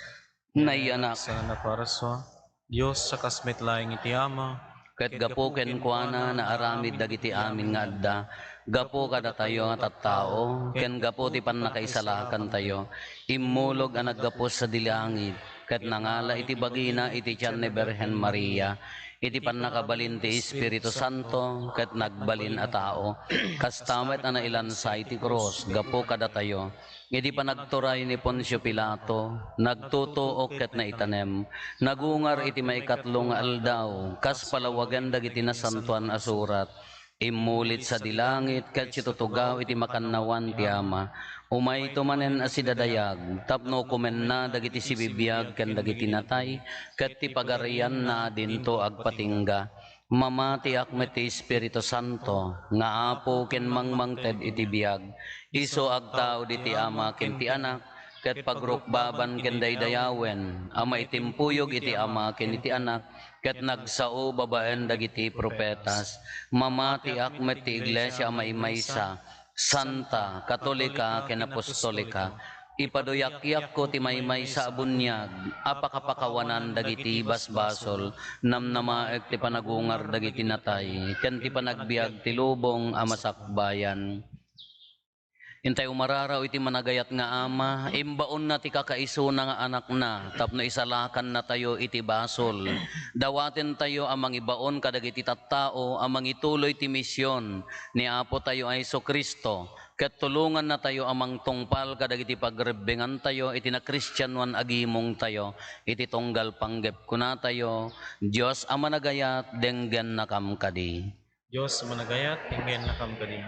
Naiyanak, Sa naparaswa, Diyos sa kasmet laing iti Ama, ket gapo ken kuana na aramid dagiti amin nga adda, gapo kada tayo nga tattao, ken gapo ti pannakaisalakan tayo, immulog ang naggapos sa dilangit, ket nangala iti bagina iti tiyan ni Berhen Maria, iti pannakabalin ti Espiritu Santo, ket nagbalin a tao, kastamet na nailansa iti krus, gapo kada tayo, iti panagturay ni Poncio Pilato, nagtutuok ket naitanem, nagungar iti maikatlong nga aldaw, kas palawagan dagiti nasantuan a surat, imulit sa dilangit, ket situtugaw iti makannawan ti Ama, umay tumanen a sidadayag, tapno kumen na dagiti sibibiyag ken dagiti natay, ket ti pagarian na dinto agpatingga, mamati akmet ti Espiritu Santo, nga apo ken mangmangted iti biyag, iso agtao diti Ama ken ti Anak, ket pagrukbaban ken daydayawen, ama itimpuyog iti Ama ken iti Anak, ket nagsao babaen dagiti propetas, mamati akmet ti Iglesia maimaysa, Santa, Katolika, ken Apostolika, ipadoyak-yak ko ti maymay sa abunyag, apakapakawanan dagiti basbasol, namnamaek ti panagungar dagiti natay, ken ti panagbiag ti lubong a masakbayan. Intay umararaw iti managayat nga Ama, imbaon na ti kakaiso na nga anak na, tapno isalakan na tayo iti basol. Dawaten tayo amang ibaon kadagiti tattao, amang ituloy ti misyon ni Apo tayo ay Kristo. Ket tulungan na tayo amang tungpal kadagiti pagrebbengan tayo, iti na Kristyanuan agimong tayo, iti tunggal panggep kuna tayo, Diyos ama nagayat, denggen nakam kadi. Diyos managayat, ingen nakam kadi.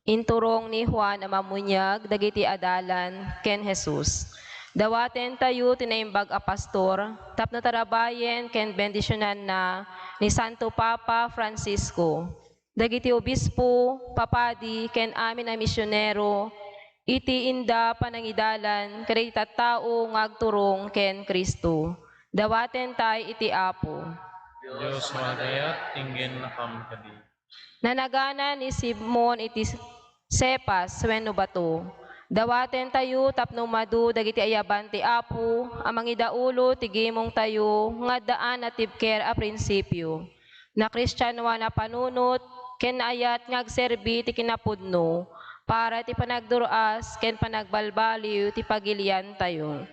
Inturong ni Juan a mamunyag, dagiti adalan, ken Jesus. Dawaten tayo tinaimbag a pastor, tapno tarabayen ken bendisyonan na ni Santo Papa Francisco. Dagiti obispo, papadi, ken amin a misyonero, iti inda panangidalan, kadagiti tattao ngagturong ken Kristo. Dawaten tay iti Apo. Diyos managayat, ingen nakam kadi. Nanagana ni Simon iti Cepas wenno bato. Dawaten tayo tapno madu dagiti ayaban ti Apo, amang idaulo ti gimong tayo nga daan at tibker a prinsipyo. Na Kristyanuan na panunot ken ayat ngagserbi ti kinapudno para ti panagduruas ken panagbalbaliw ti pagilian tayo.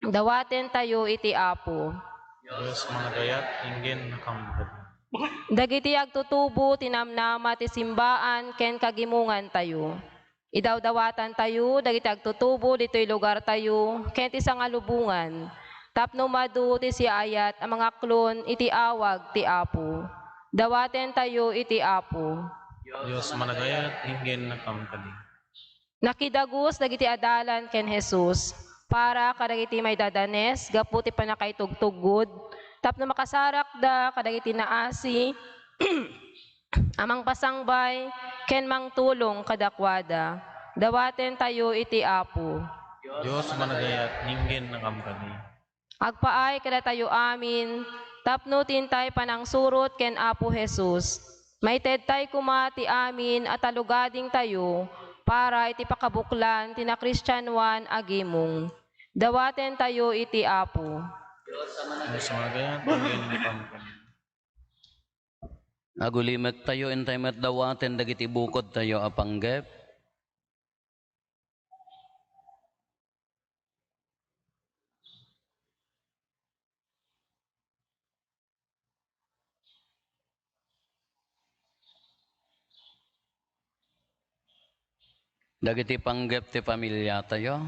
Dawaten tayo iti Apo. Diyos managayat, ingen nakam kadi. Dagiti agtutubo tinamnama ti simbaan ken kagimungan tayo. Idawdawatan tayo dagiti agtutubo ditoy lugar tayo ken ti sangalubungan. Tapno madu ti siayat ang mga klon iti awag ti Apo. Dawaten tayo iti Apo. Diyos managayat, ingen nakam kadi. Nakidagos dagiti adalan ken Jesus para kadagiti may dadanes gapu ti panakaitugtugod tapno makasarak da kadagiti naasi amang pasangbay ken mangtulong kadakwada. Dawaten tayo iti Apo. Diyos managayat, ingen nakam kadi. Agpaay kada tayo amin tapno tintay panang surot ken Apo Jesus. Maited tay kumati amin at alugading tayo para iti pakabuklan tina Kristyanuan agimong. Dawaten tayo iti Apo. Diyos managayat, ingen nakam kadi. Agulimet tayo, intay met dawaten dagiti bukod tayo apanggep. Dagiti panggep ti pamilya tayo.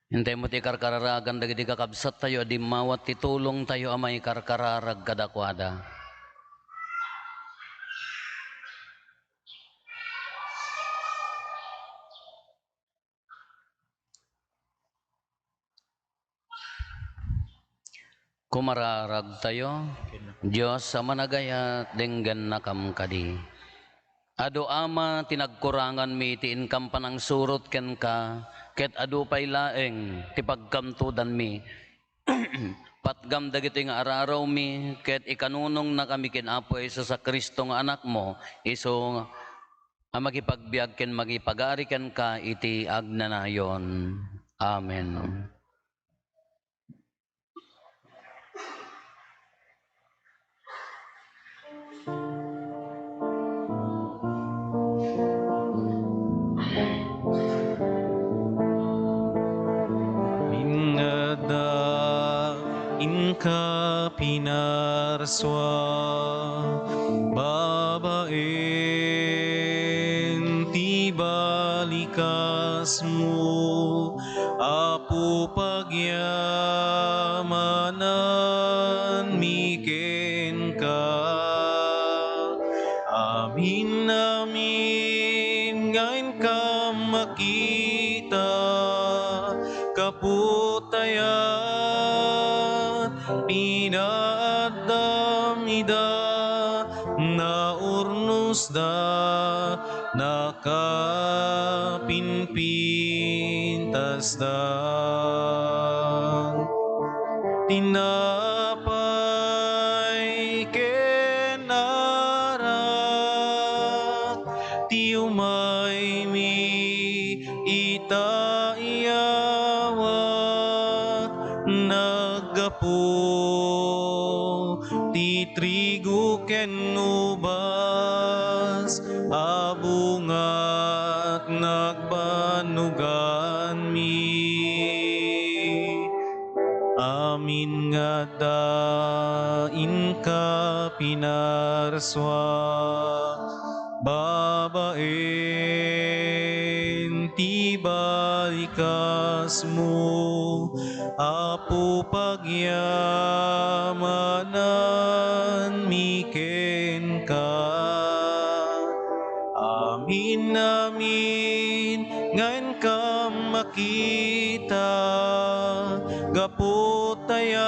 Hintay mo ti karkararagan dagiti kakabsat tayo, di mawat ti tulong tayo amay karkararag kadakwada. Kumararag tayo, Diyos sa managayat, denggan nakam kadi. Ado ama tinagkurangan mi ti income panang surot ken ka, ket adu pay laeng ti pagkamtudan mi. Patgam dagito nga araraw mi, ket ikanunong na kami ken Apo Hesus sa Kristo nga anak mo, iso ang magipagbiag ken magipagari ken ka iti agnanayon. Amen. Ingada inka pinarswa babaen ti balikas mo Apo pagyamanan miken ka amin amin ngayon ka makita kaputayat pinadamida na urnos da nakapinpintas da tinapay kenarak ti umay mi itaiyawat naggapo ti trigo ken ubas abungat nagbanugan mi amin nga dain ka pinarswa babaen ti balikas mo Apo pagyamanan miken ka amin amin ngayon ka makita gapotayat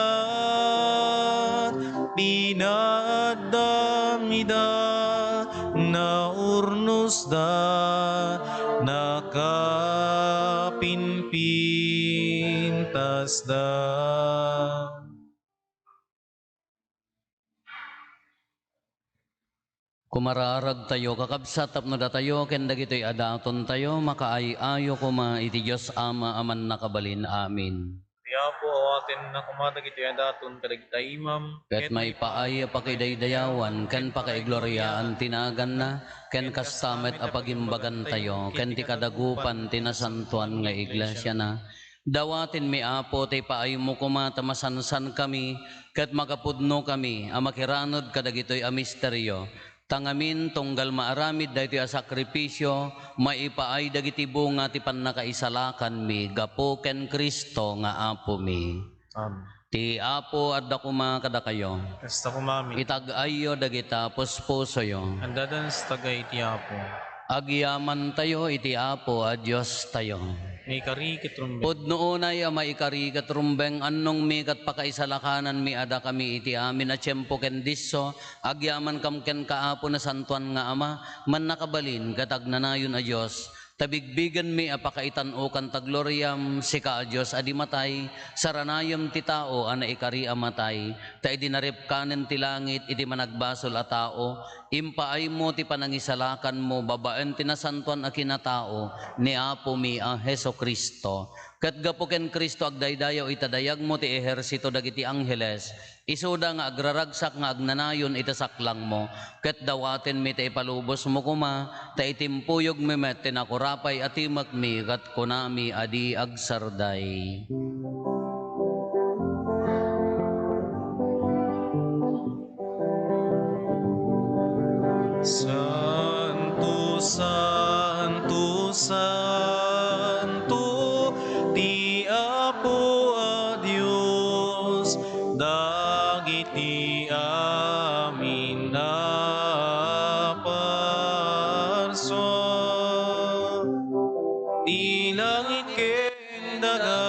pinadamida na urnos da nakapinpintas da Kumararag tayo, kakabsat tapno da tayo, ken dagitoy adaton tayo, makaayayo kuma iti Diyos Ama aman nakabalin. Amin. Kaya po awatin na kumadag ito yung daton kadag imam. Ket may paay pakidaydayawan, ken pakaigloriaan tinagan na, ken kastamet apagimbagan tayo, ken ti kadagupan tinasantuan nga iglesia na. Dawatin mi Apo, ti paay mo kumatamasansan kami, ket makapudno kami, amakiranod kadagitoy a misteryo. Tangamin tunggal maaramid dahito a sakripisyo, maipaay dagiti bunga ti pannakaisalakan mi, gapo ken Kristo nga Apo mi. Amen. Ti Apo adda kuma kada kayo. Kasta kumami. Itag-ayo dagita puspuso yo. Andadan sa tagay iti Apo. Agyaman tayo iti Apo a Diyos tayo. May karikit rumbe. Pudno unay a maikarigat rumbeng annong mi kat pakaisalakanan mi ada kami iti amin a tiyempo ken disso agyaman kam ken kaapo na santuan nga Ama man nakabalin katagnanayon a Dios tabigbigan mi apakaitan o kantagloryam sika a Dios adi matay saranayam ti tao ana ikari a matay ta idinarip kanen ti langit iti managbasol a tao impaay mo ti panangisalakan mo babaen ti nasantuan a kinatao ni Apo mi a Heso Kristo. Ket gapo ken Kristo agdaydayaw itadayag mo ti ehersito dagiti angheles. Isuda nga agraragsak nga agnanayon itasaklang mo. Ket dawaten mi ti ipalubos mo kuma ta itimpuyog mi met tinakurapay atimak mi kat kunami adi agsarday. Santo, Santo, Santo, ti Apo a Dios, dagiti amin na parso. Di langit ken daga,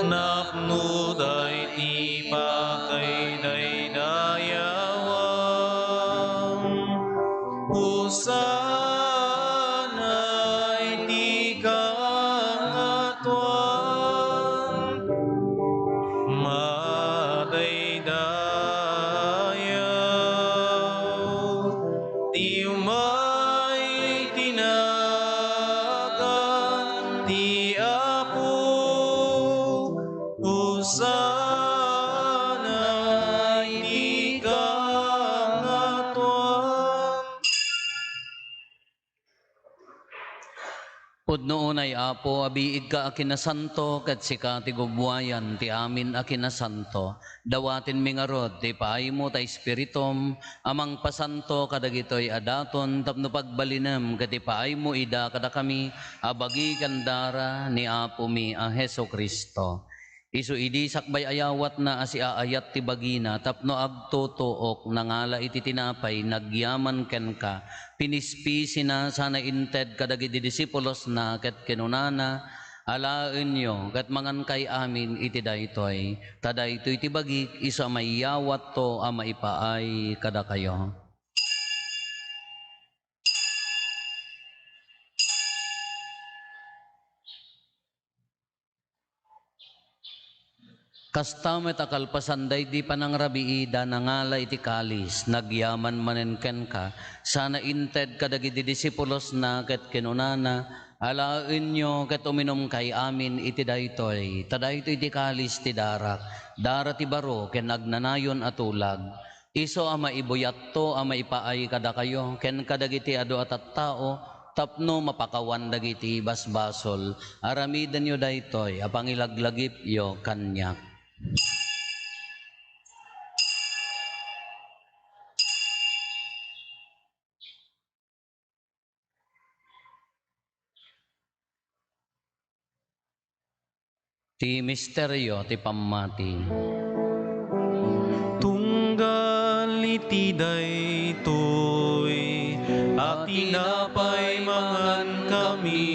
napno day ti pakaidaydayawam. Hosana iti Hosana iti kangatuan. Pudno unay Apo, abiig ka akinasanto, kat sika ti gubwayan, ti amin akinasanto. Dawatin mi nga rod, ti paay mo ta Espiritum, amang pasanto kadagitoy adaton, tapno pagbalinem, kat ti paay mo ida kada kami, abagi kandara ni Apo mi a Heso Kristo. Isu idi sakbay ayawat na asiaayat ti bagina, tapno agtutuok, nangala iti tinapay, nagyaman ken ka, pinispisi na sana inted kadagiti disipulos na ket kinunana, alaen nyo ket mangan kay amin iti daytoy, tadaytoy ti bagik, isu amayawat to a maipaay kada kayo. Kastamet akalpasanday di panangrabii da nangala iti kalis, nagyaman manenken ka, sana inted kadagiti disipulos na ket kinunana, alaen nyo ket uminom kay amin iti daytoy, tadaytoy ti kalis ti darak, dara ti baro ken nagnanayon atulag. Iso ama ibuyat to ama ipaay kada kayo, ken kadagiti adu atat tao, tapno mapakawan dagiti basbasol, aramidan yo daytoy, apangilaglagip yo kanyak. Ti misteryo ti pammati. Tunggal iti daytoy, at tinapay mangan kami.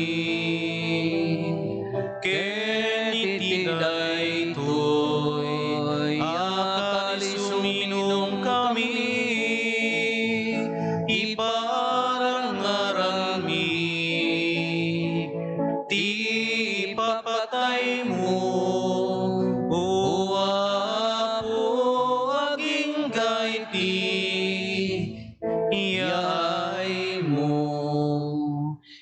Ken iti daytoy, akalis uminom kami. Iparangaran mi, ti papatay mo, o Apo, aging gaiti, iyay mo.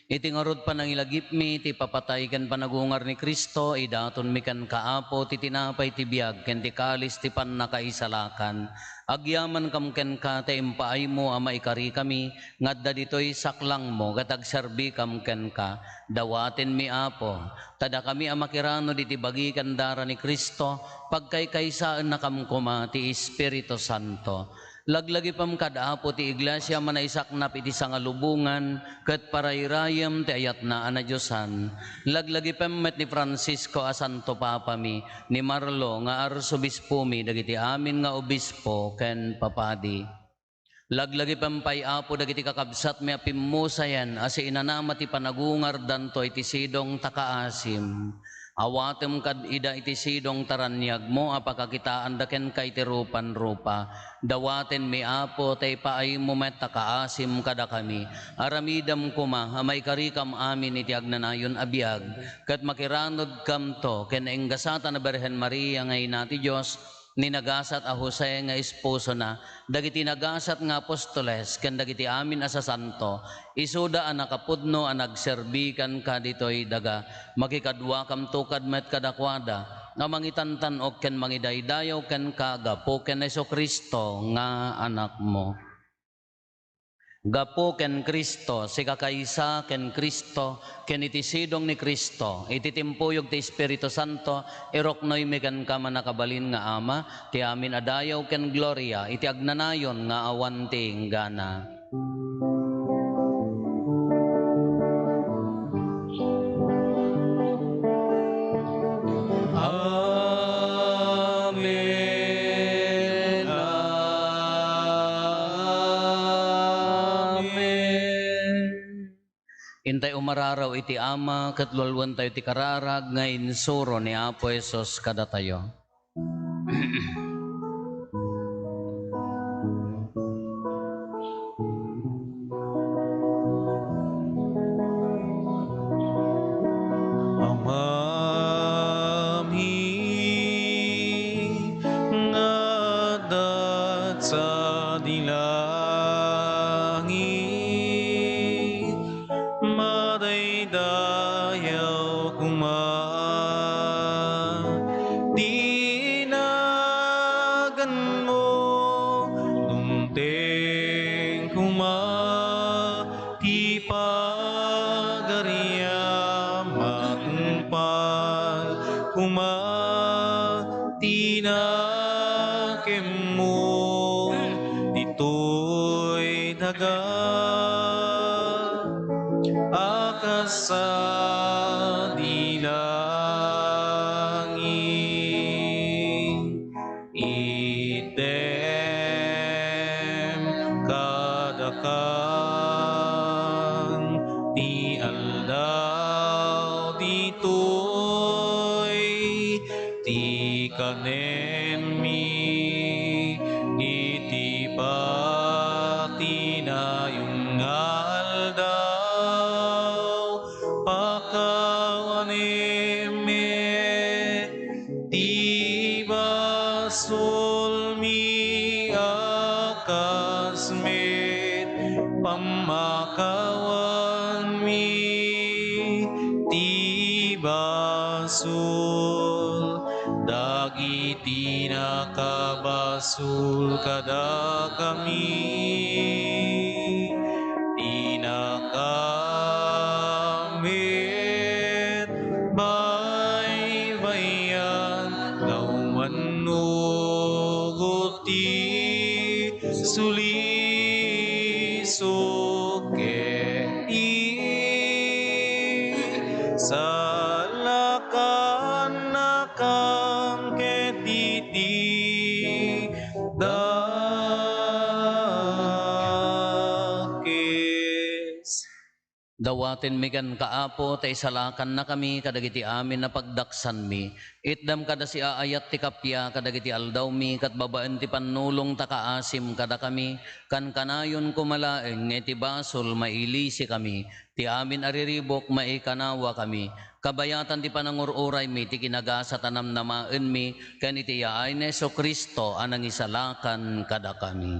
Iti ngarod panangilagip mi, ti papatay ken panagungar ni Kristo, idaton mi kan kaapo, ti tinapay ti biag, ken ti kalis ti pannakaisalakan. Agyaman kam ken ka, ti impaay mo ama ikari kami, ngadda ditoy saklang mo, gatagserbi kam ken ka, dawaten mi Apo, tada kami amakirano diti bagi kandara ni Kristo, pagkaykaysaan na kam kuma ti Espiritu Santo. Laglagi pam kadaapo ti iglesia manaisaknap iti sangalubungan ket parayrayam ti ayat na ana Diosan. Laglagi pam met ni Francisco a Santo Papa mi, ni Marlo nga arsobispo mi dagiti amin nga obispo ken papadi. Laglagi pampay apo dagiti kakabsat mi apimmusayan asi inanama ti panagungar danto iti sidong takaasim. Awatem kad ida iti sidong taranyag mo apakakitaan daken kay ti rupan-rupa. Dawaten mi Apo tay paay mo met takaasim kada kami. Aramidam kuma amay karikam amin iti agnanayon abiyag. Kat makiranod kam to ken enggasata na Berhen Maria ngay nati Diyos, ninagasat a Jose nga esposo na, dagiti nagasat nga apostoles, ken dagiti amin asa santo, isuda a nakapudno a nagserbikan ka ditoy daga, makikadwa kam tukad met kadakwada, nga mangitantan ok ken mangidaydayaw ken kagapo ken Heso Kristo nga anak mo. Gapo ken Kristo, si kakaysa ken Kristo, ken iti sidong ni Kristo, iti timpuyog ti Espiritu Santo, iroknoy mi ken ka manakabalin nga Ama, ti amin adayaw ken gloria, iti agnanayon nga awan ti inggana. Amen. Amen. Intay umararaw iti Ama, katlulwan tayo ti kararag, nga insuro ni Apo Esos kada tayo. Amami ngadat sa dilangit, madaydayaw kuma, di kumatinakem mo, dito'y daga, akas sa dilangin, item kadakang ti aldaw ditoy ti kanen mi iti patinayong aldaw pakawaneme ti basol mi akas met pamakawan mi ti basol dagiti nakabasul kada kami tinakamit baybayan laumanugot ti sulisok salakan nakam ketiti dakes. Dawatin mi kan kaapo, ta isalakan na kami, kadagiti amin na pagdaksan mi. Itdam kada si aayat ti kapya, kadagiti aldaw mi, kat babaan ti panulong ta kaasim kada kami, kan kanayon kumalaeng, iti basol mailisi kami, ti amin ariribok maikanawa kami. Kabayatan ti panangururay mi, ti kinagasa tanam namaen mi, kan iti yaay na Hesus Kristo, anang isalakan kada kami.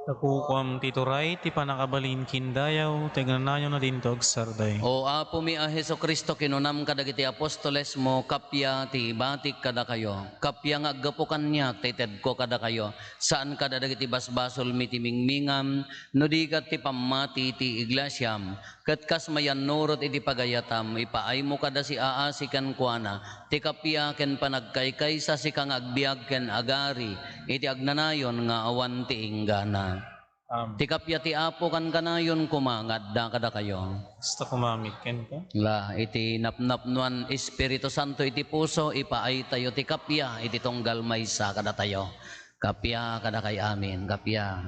Nakukuam ti turay, ti panakabalin kindayaw, tegnanayo na din tog sarday. O apo mi a Hesus Kristo kinunam kadagiti apostoles mo kapya ti batik kada kayo. Kapya nga aggapukan niya ti ted ko kada kayo. Saan kada dagiti basbasol mi ti mingmingam no digat ti pammati ti iglesyam. Ket kas mayan nurot iti pagayatam ipaay mo kada si aasikan kuana ti kapya ken panagkaykay sa si kang agbiag ken agari iti agnanayon nga awan ti inggana. Ti kapya ti apo kan kanayon kumangad da kada kayo. Basta kumamit ken ka. La iti napnapnuan Espiritu Santo iti puso ipaay tayo ti kapya iti tunggal maysa kada tayo. Kapya kada kay amin, kapya.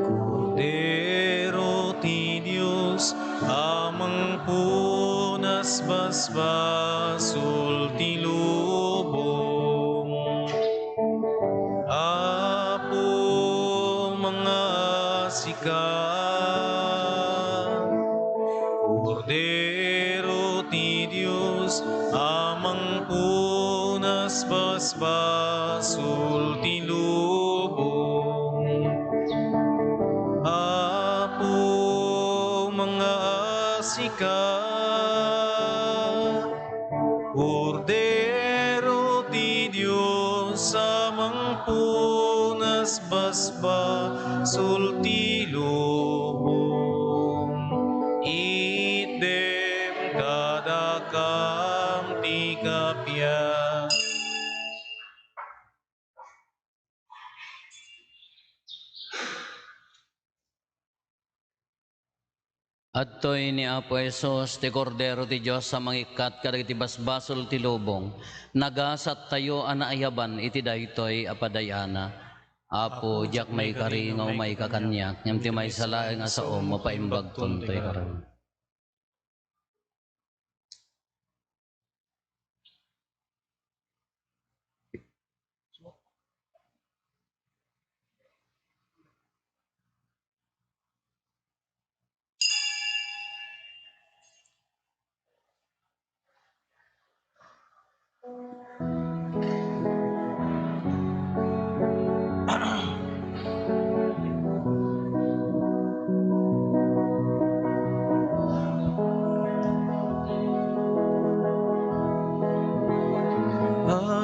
Cordero ti Diyos, amang punas basbasul ti lubong. Apo mga sikat, Cordero ti Diyos, amang punas basbasul ti lubong. Apo mga sikat, Cordero ti Diyos, amang punas basbasul ti lubong. Item kadakam ti kapya. Adtoy ni Apo Hesus ti Kordero ti Dios sa mangikat kadagiti basbasol ti lubong. Nagasat tayo anaayaban iti daytoy apadayana. Apo diak may karingaw may kakanyak ngem ti may salaeng asaom mapaimbag tuntoy karon.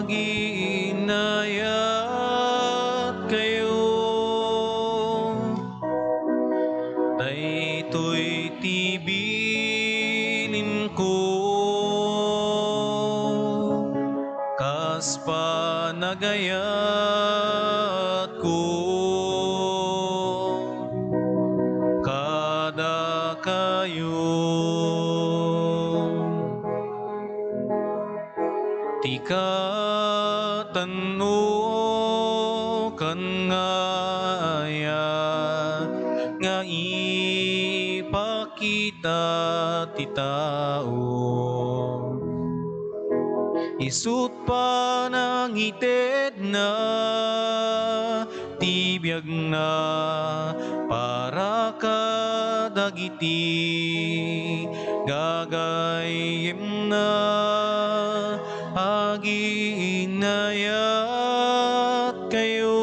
aginayat kayo. Daytoy tibilin ko, kas panagayat ko, kada kayo. Tikatano kan ngayat nga ipakita ti tao. Isut panangited na tibiyag na para kadagiti gagayem na aginayat kayo.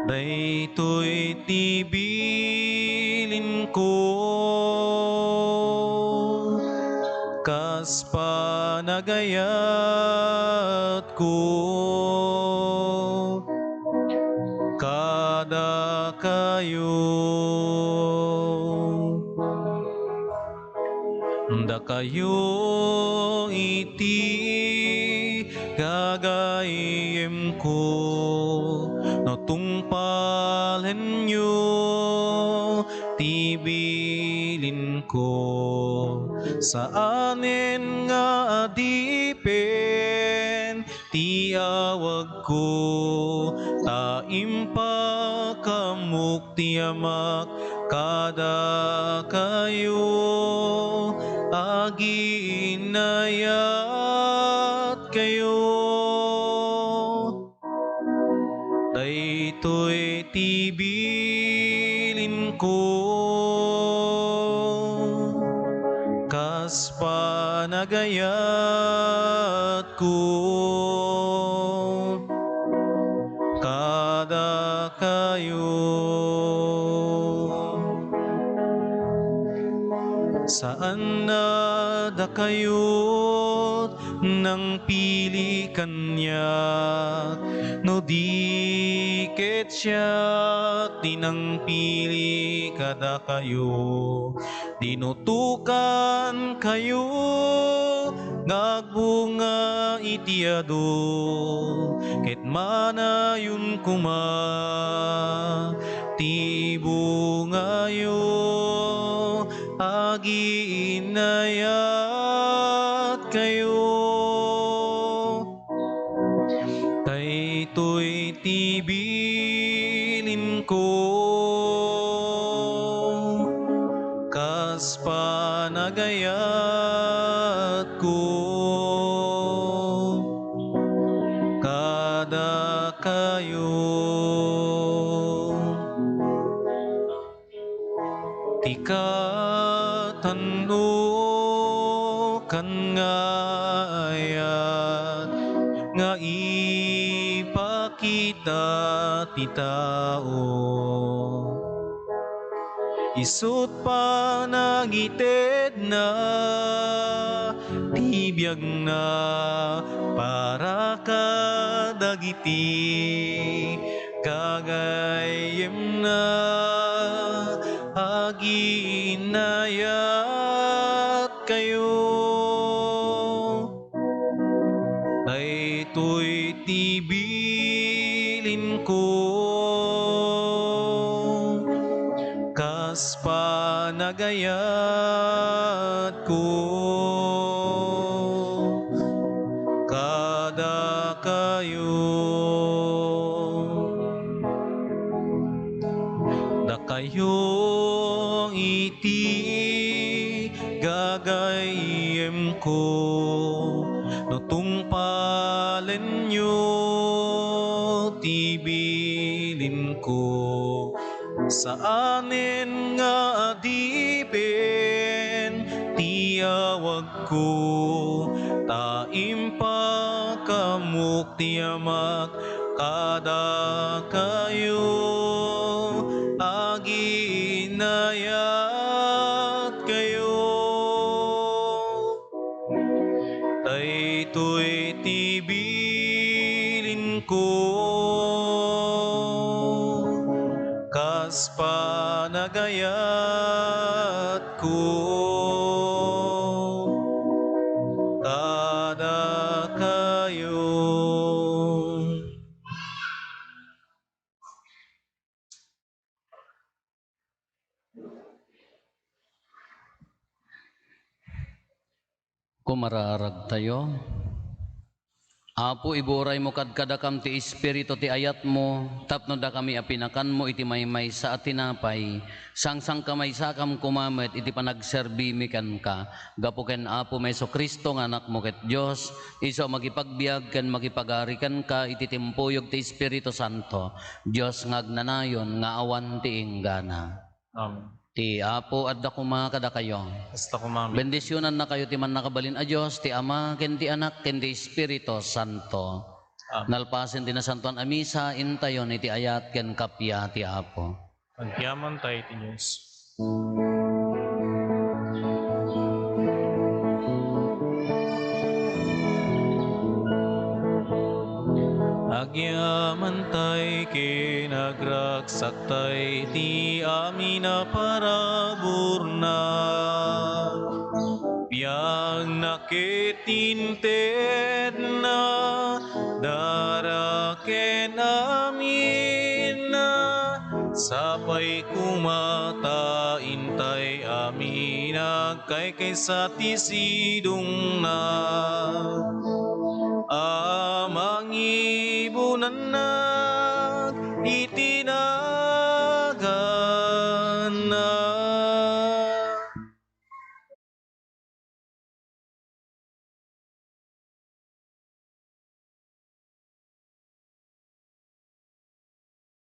Daytoy tibilin ko, kas panagayat ko, kada kayo. Da kayo iti gagayem ko, no tungpalen nyo tibilin ko. Saanen nga adipen ti awag ko, taimpa kamuk ti amak kada kayo aginayat kayo. Daytoy tibilin ko, kas panagayat ko, kada kayo. Saan na da kayo nang pili kanya, no di ket siya tinang pili kada kayo. Dinutukan kayo ngagbunga itiado, ket mana yun kuma ti bungayo aginayat kayo. Daytoy tibilin ko, kas panagayat ko, kada kayo. Tikatano kan ngayat nga ipakita ti tao. Isut panangited na tibiyag na para kadagiti gagayem na aginayat kayo. Daytoy tibilin ko, kas panagayat ko, kada kayo. Da kayo iti gagayem ko, no tungpalen nyo tibilin ko. Saanen nga adipen ti awag ko, taimpa kamuk ti amak kada kayo aginayat kayo. daytoy tibilin ko, kas panagayat ko, kada kayo. Kumararag tayo. Apo, iburay mo kadkadakam ti Espiritu ti ayat mo, tapno da kami apinakan mo iti maymay sa atinapay, sangsang kamay sakam kumamet iti panagserbi mikan ka, gapo ken Apo Meso Kristo nga anak mo ket Dios, iso magipagbiag ken magipagarikan ka iti timpuyog ti Espiritu Santo, Dios nga agnanayon nga awan ti inggana. Amen. Ti Apo adda kuma kada kayo. Basta kumami. Bendisyonan na kayo ti man nakabalin a Dios, ti Ama, ken ti Anak, ken ti Espiritu Santo. Amen. Nalpasen ti nasantuan a misa, intayon iti ayat ken kapya ti Apo. Pagyaman tayo ti Diyos. Agyaman tay kinagragsak tay ti amin na paraburna. Biyag nakitinted na daraken amin na sapay kumata intay amin agkay kaysa ti sidong na. Amangibunan na